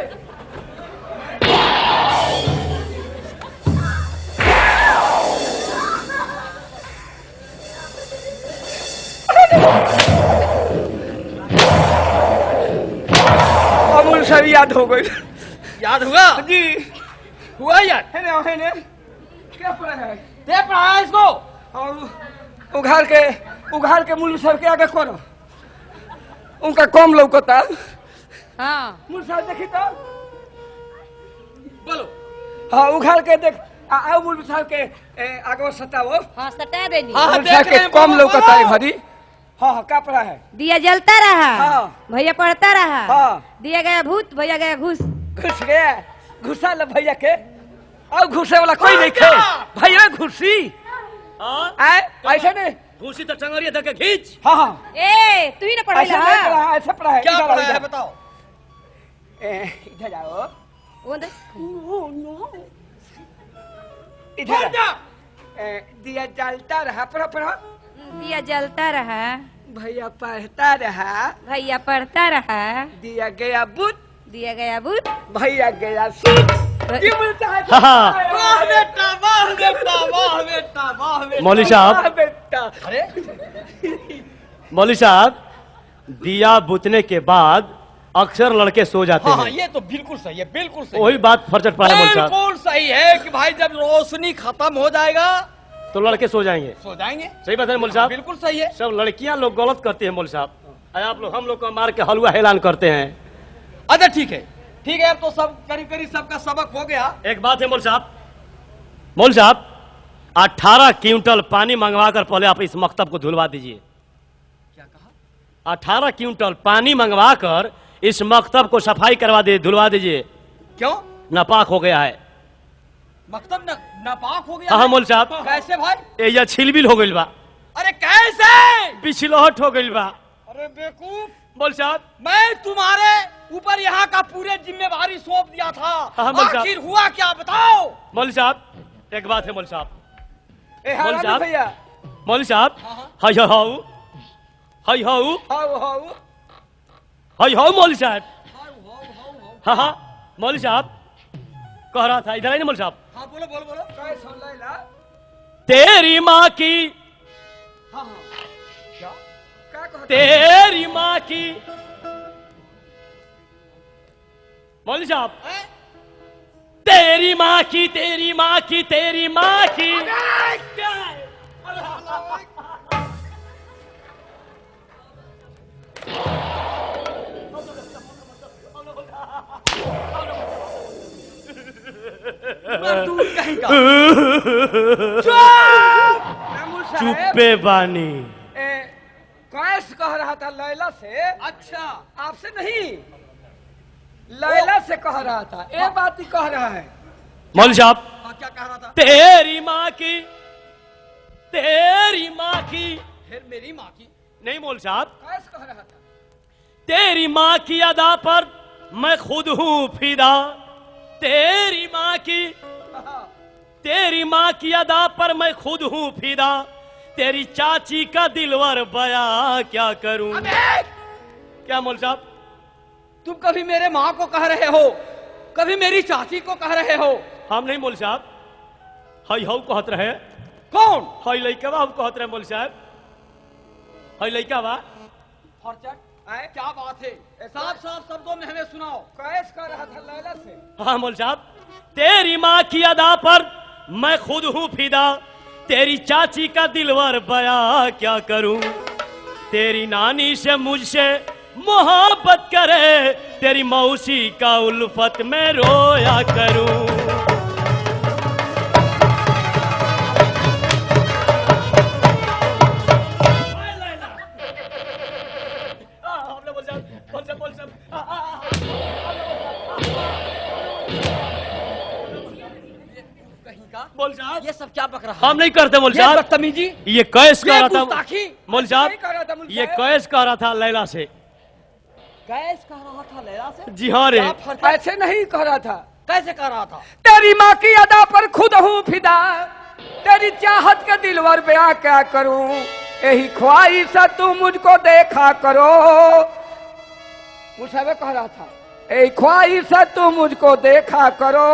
Speaker 4: अमूल साहब याद हो गई।
Speaker 6: याद होगा?
Speaker 4: जी
Speaker 6: हुआ याद?
Speaker 4: है ने क्या पढ़ा है?
Speaker 6: दे पढ़ाया इसको।
Speaker 4: और उघाड़ के मुल साहब के आगे करो, उनका कम लौकता।
Speaker 11: हाँ
Speaker 4: मुल साहब देखी तो
Speaker 6: बोलो।
Speaker 4: हाँ उघाड़ के देख आओ मुल साहब के आगे सताओ।
Speaker 11: हाँ सटा देनी।
Speaker 6: हाँ,
Speaker 4: मुल
Speaker 6: देख
Speaker 4: साहब
Speaker 6: रहे
Speaker 4: के
Speaker 6: हैं,
Speaker 4: कम
Speaker 6: बोलो,
Speaker 4: लौकता है
Speaker 6: बोलो।
Speaker 4: घड़ी। हाँ हाँ क्या पढ़ा है?
Speaker 11: दिया जलता रहा,
Speaker 4: हाँ।
Speaker 11: भैया पढ़ता रहा,
Speaker 4: हाँ।
Speaker 11: दिया गया भूत भैया गया घूस।
Speaker 4: घुस गया घुसा ल भैया के और घुसे वाला कोई नहीं खे भैया घुसी। आए ऐसे नहीं
Speaker 1: घूसी तो टंगरिया धके खींच।
Speaker 4: हाँ हाँ
Speaker 11: ए तू ही ना पढ़ा
Speaker 4: ऐसे नहीं पढ़ा है, ऐसे पढ़ा है।
Speaker 6: क्या
Speaker 4: इधर आओ,
Speaker 6: पढ़ाया है
Speaker 4: इधर।
Speaker 6: बताओ?
Speaker 4: इधर जाओ
Speaker 11: वो देख।
Speaker 4: इधर दिया जलता रहा पढ़ा पढ़ा
Speaker 11: दिया जलता रहा,
Speaker 4: भैया पढ़ता रहा,
Speaker 11: भैया पढ़ता रहा,
Speaker 4: दिया गया बुत
Speaker 11: दिया गया भूत
Speaker 4: भैया गया सूत। ये मिलता है।
Speaker 1: हाँ।
Speaker 6: वाह बेटा वाह बेटा वाह बेटा वाह बेटा।
Speaker 1: मौली साहब
Speaker 4: वाह बेटा
Speaker 6: अरे
Speaker 1: मौली साहब दिया बुतने के बाद अक्सर लड़के सो जाते
Speaker 6: हाँ हाँ
Speaker 1: हैं।
Speaker 6: ये तो बिल्कुल सही है, बिल्कुल सही
Speaker 1: वही बात फरजट पड़ा है मौली साहब।
Speaker 6: बिल्कुल सही है कि भाई जब रोशनी खत्म हो जाएगा
Speaker 1: तो लड़के सो जाएंगे।
Speaker 6: सो जाएंगे।
Speaker 1: सही बात है मौली साहब।
Speaker 6: बिल्कुल सही है।
Speaker 1: सब लड़कियां लोग गलत करती हैं मौली साहब। आप लोग हम लोग को मार के हलवा ऐलान करते हैं।
Speaker 6: अच्छा ठीक है ठीक है, अब तो सब करीब करीब सबका सबक हो गया।
Speaker 1: एक बात है मौल साहब 18 क्विंटल पानी मंगवा कर पहले आप इस मकतब को धुलवा दीजिए।
Speaker 6: क्या कहा?
Speaker 1: 18 क्विंटल पानी मंगवा कर इस मकतब को सफाई करवा दे धुलवा दीजिए।
Speaker 6: क्यों?
Speaker 1: नापाक हो गया है।
Speaker 6: मकतब नापाक हो गया?
Speaker 1: हाँ मौल साहब
Speaker 6: कैसे भाई?
Speaker 1: ये छिलबिल हो गई बा,
Speaker 6: अरे कैसे?
Speaker 1: पिछलहट हो गई बा।
Speaker 6: अरे बेवकूफ,
Speaker 1: मौल साहब
Speaker 6: मैं तुम्हारे ऊपर यहाँ का पूरे जिम्मेवारी सौंप दिया था।
Speaker 1: हाँ, मौल साहब।
Speaker 6: आखिर हुआ क्या बताओ?
Speaker 1: मौल साहब एक बात है मौल साहब। मौल
Speaker 4: हरामी
Speaker 1: साहब
Speaker 4: भैया
Speaker 1: मौल साहब hi how hi how
Speaker 4: how how
Speaker 1: hi how मौल साहब। हाँ हाँ मौल साहब कह रहा था इधर आई ना मौल साहब।
Speaker 6: हाँ बोलो बोलो बोलो।
Speaker 4: काय सुन लैला
Speaker 1: तेरी माँ की
Speaker 4: हाँ हाँ क्या क्या कहता
Speaker 1: तेरी माँ की मौलवी साहब तेरी माँ की तेरी माँ की तेरी माँ की
Speaker 6: क्या है?
Speaker 4: नहीं का चुप! मेमू साहब,
Speaker 1: चुप्पे बानी।
Speaker 4: कैस कह रहा था लैला से। अच्छा, आपसे नहीं, लैला से कह रहा था। एक बात ही कह रहा है।
Speaker 1: मौलवी साहब,
Speaker 4: क्या कह रहा था?
Speaker 1: तेरी माँ की, तेरी माँ की,
Speaker 4: फिर मेरी माँ की।
Speaker 1: नहीं मौलवी साहब,
Speaker 4: कैस कह रहा था?
Speaker 1: तेरी माँ की अदा पर मैं खुद हूँ फिदा। तेरी माँ की, तेरी माँ की अदा पर मैं खुद हूँ फिदा। तेरी चाची का दिलवर बया क्या करूं? क्या मौलवी साहब?
Speaker 4: तुम कभी मेरे माँ को कह रहे हो, कभी मेरी चाची को कह रहे हो।
Speaker 1: हम नहीं मौलवी साहब, हई हऊ कहत रहे।
Speaker 4: कौन?
Speaker 1: हई लइका बा कहत रहे मौलवी साहब, हई लइका बा।
Speaker 4: क्या बात है? साफ साफ शब्दों में हमें सुनाओ। कैस कर रहा था लैला से।
Speaker 1: हाँ मौलवी साहब, तेरी माँ की अदा पर मैं खुद हूँ फिदा। तेरी चाची का दिलवर बया क्या करूं? तेरी नानी से मुझसे मोहब्बत करे, तेरी मौसी का उल्फत में रोया करूं। मौलवी साहब,
Speaker 4: ये सब क्या बक रहा है?
Speaker 1: हम नहीं करते मौलवी साहब।
Speaker 4: बदतमीजी,
Speaker 1: ये कैस कह रहा था मौलवी साहब,
Speaker 4: नहीं कर रहा था मौलवी
Speaker 1: ये
Speaker 4: साहब।
Speaker 1: कैस कह रहा था लैला से।
Speaker 4: कैस कह रहा था लैला से?
Speaker 1: जी हाँ रे।
Speaker 4: ऐसे नहीं कह रहा था। कैसे कह रहा था? तेरी माँ की अदा पर खुद हूँ फिदा। तेरी चाहत के दिलवर ब्याह क्या करूं? यही ख्वाहिश तू मुझको देखा करो। मुझे कह रहा था, यही ख्वाहिश तू मुझको देखा करो,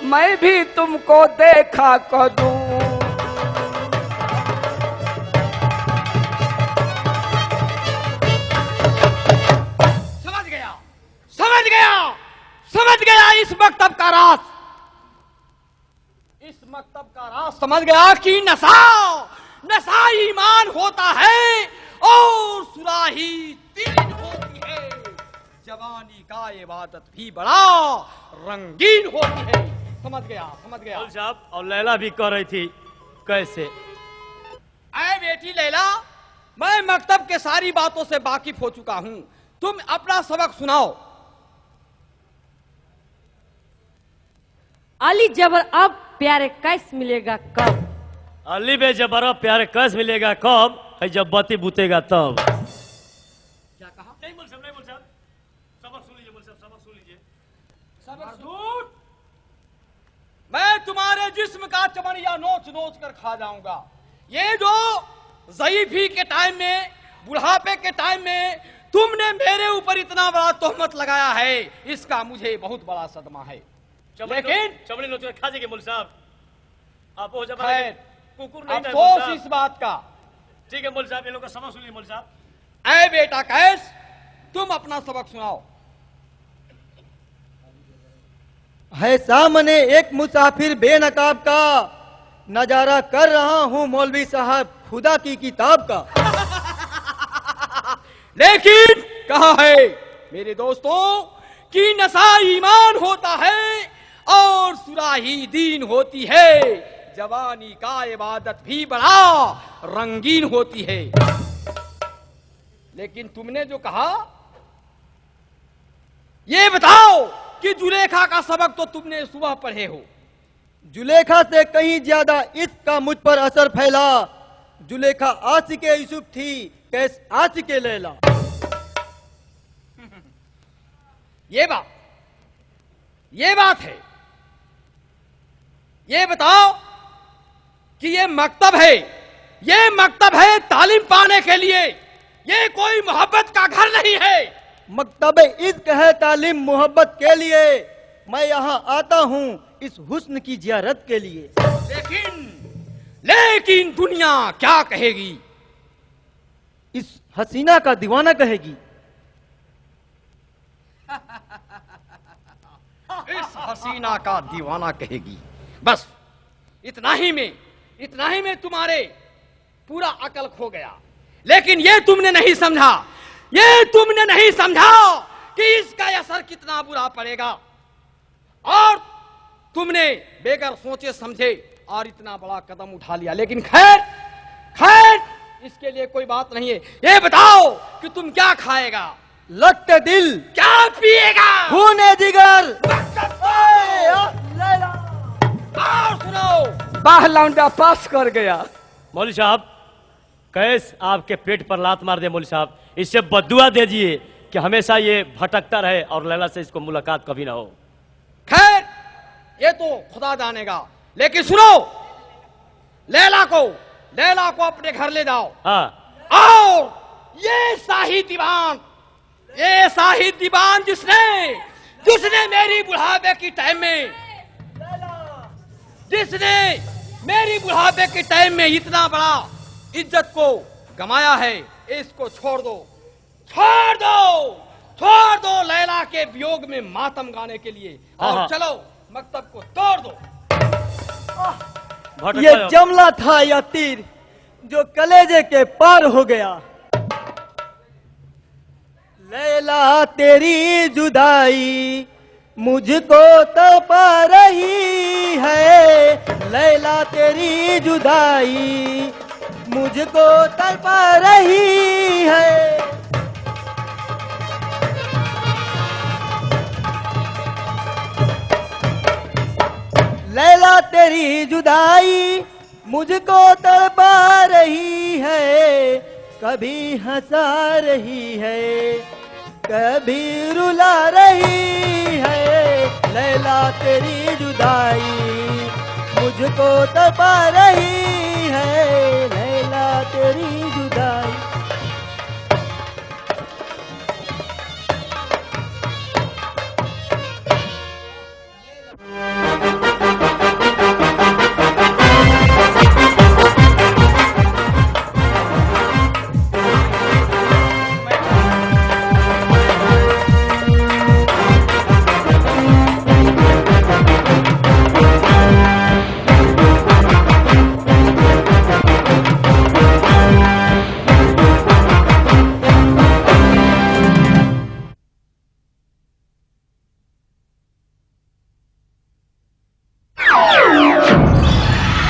Speaker 4: मैं भी तुमको देखा करूं। समझ गया इस मकतब का राज। इस मकतब का राज समझ गया कि नशा ईमान होता है और सुराही दीन होती है। जवानी का इबादत भी बड़ा रंगीन होती है। समझ गया, समझ गया।
Speaker 1: मौलवी साहब, और लैला भी कह रही थी कैसे?
Speaker 4: ऐ बेटी लैला, मैं मकतब के सारी बातों से वाकिफ हो चुका हूं। तुम अपना सबक सुनाओ।
Speaker 2: अली जबर अब प्यारे कैसे मिलेगा कब?
Speaker 1: अली बे जबरा प्यारे कैसे मिलेगा कब? है जब बत्ती बुतेगा तब।
Speaker 4: क्या कहा?
Speaker 1: नहीं बोल साहब, नहीं बोल साहब, सबक सुन लीजिए, बोल साहब सबक सुन लीजिए।
Speaker 4: सबक सुन। मैं तुम्हारे जिस्म का चमड़िया नोच नोच कर खा जाऊंगा। ये जो ज़ईफी के टाइम में, बुढ़ापे के टाइम में तुमने मेरे ऊपर इतना बड़ा तोहमत लगाया है, इसका मुझे बहुत बड़ा सदमा है। लेकिन
Speaker 1: चमड़ी नोच कर खा जाएंगे मौलवी साहब। आप हो जब कुकुर नहीं था
Speaker 4: अफसोस इस बात का।
Speaker 1: ठीक है मौलवी साहब, इन लोगों का सबक सुनिए मौलवी साहब।
Speaker 4: ऐ बेटा कैस, तुम अपना सबक सुनाओ।
Speaker 6: है सामने एक मुसाफिर बेनकाब का, नजारा कर रहा हूँ मौलवी साहब खुदा की किताब का।
Speaker 4: लेकिन कहा है मेरे दोस्तों कि नशा ईमान होता है और सुराही दीन होती है। जवानी का इबादत भी बड़ा रंगीन होती है। लेकिन तुमने जो कहा, ये बताओ कि जुलेखा का सबक तो तुमने सुबह पढ़े हो।
Speaker 6: जुलेखा से कहीं ज्यादा इसका मुझ पर असर फैला। जुलेखा आशिके यूसुफ थी, कैस आशिके लैला।
Speaker 4: ये बात है। ये बताओ कि ये मकतब है तालीम पाने के लिए, ये कोई मोहब्बत का घर नहीं है।
Speaker 6: मकतब इश्क है तालीम मोहब्बत के लिए। मैं यहाँ आता हूँ इस हुस्न की जियारत के लिए।
Speaker 4: लेकिन दुनिया क्या कहेगी?
Speaker 6: इस हसीना का दीवाना कहेगी।
Speaker 4: इस हसीना का दीवाना कहेगी। बस इतना ही में तुम्हारे पूरा अकल खो गया। लेकिन ये तुमने नहीं समझा कि इसका असर कितना बुरा पड़ेगा। और तुमने बेगर सोचे समझे और इतना बड़ा कदम उठा लिया, लेकिन खैर खैर इसके लिए कोई बात नहीं है। ये बताओ कि तुम क्या खाएगा?
Speaker 6: लगते दिल,
Speaker 4: क्या पिएगा?
Speaker 6: खूने जिगर।
Speaker 4: और सुनो, बाह लौंडा पास कर गया।
Speaker 1: मौलवी साहब, कैस आपके पेट पर लात मार दे मौलवी साहब, इससे बद्दुआ दीजिए कि हमेशा ये भटकता रहे और लैला से इसको मुलाकात कभी ना हो।
Speaker 4: खैर ये तो खुदा जानेगा, लेकिन सुनो, लैला को अपने घर ले जाओ।
Speaker 1: हाँ।
Speaker 4: और ये शाही दीवान जिसने मेरी बुढ़ापे की टाइम में इतना बड़ा इज्जत को गमाया है, इसको छोड़ दो लैला के वियोग में मातम गाने के लिए। और चलो मकतब को तोड़ दो।
Speaker 6: ये जमला था या तीर जो कलेजे के पार हो गया। लैला तेरी जुदाई मुझको तड़पा रही है, लैला तेरी जुदाई मुझको तड़पा रही है। लैला तेरी जुदाई मुझको तड़पा रही है, कभी हंसा रही है, कभी रुला रही है। लैला तेरी जुदाई मुझको तड़पा रही है, लैला तेरी जुदाई।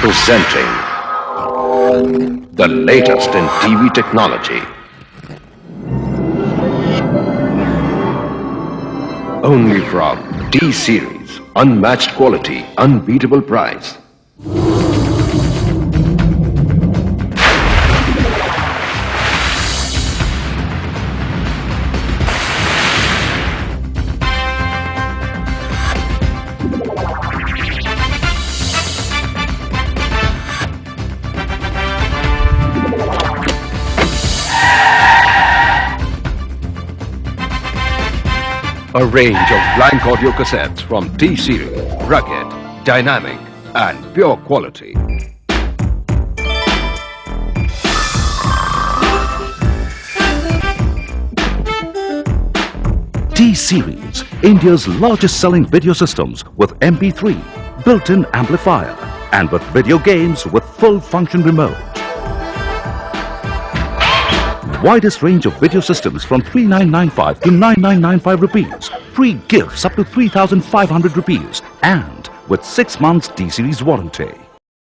Speaker 12: Presenting the latest in TV technology. Only from T-Series, unmatched quality, unbeatable price. A range of blank audio cassettes from T-Series, rugged, dynamic and pure quality. T-Series, India's largest selling video systems with MP3, built-in amplifier and with video games with full function remote. Widest range of video systems from 3995 to 9995 rupees. Free gifts up to 3500 rupees and with 6 months T-Series warranty.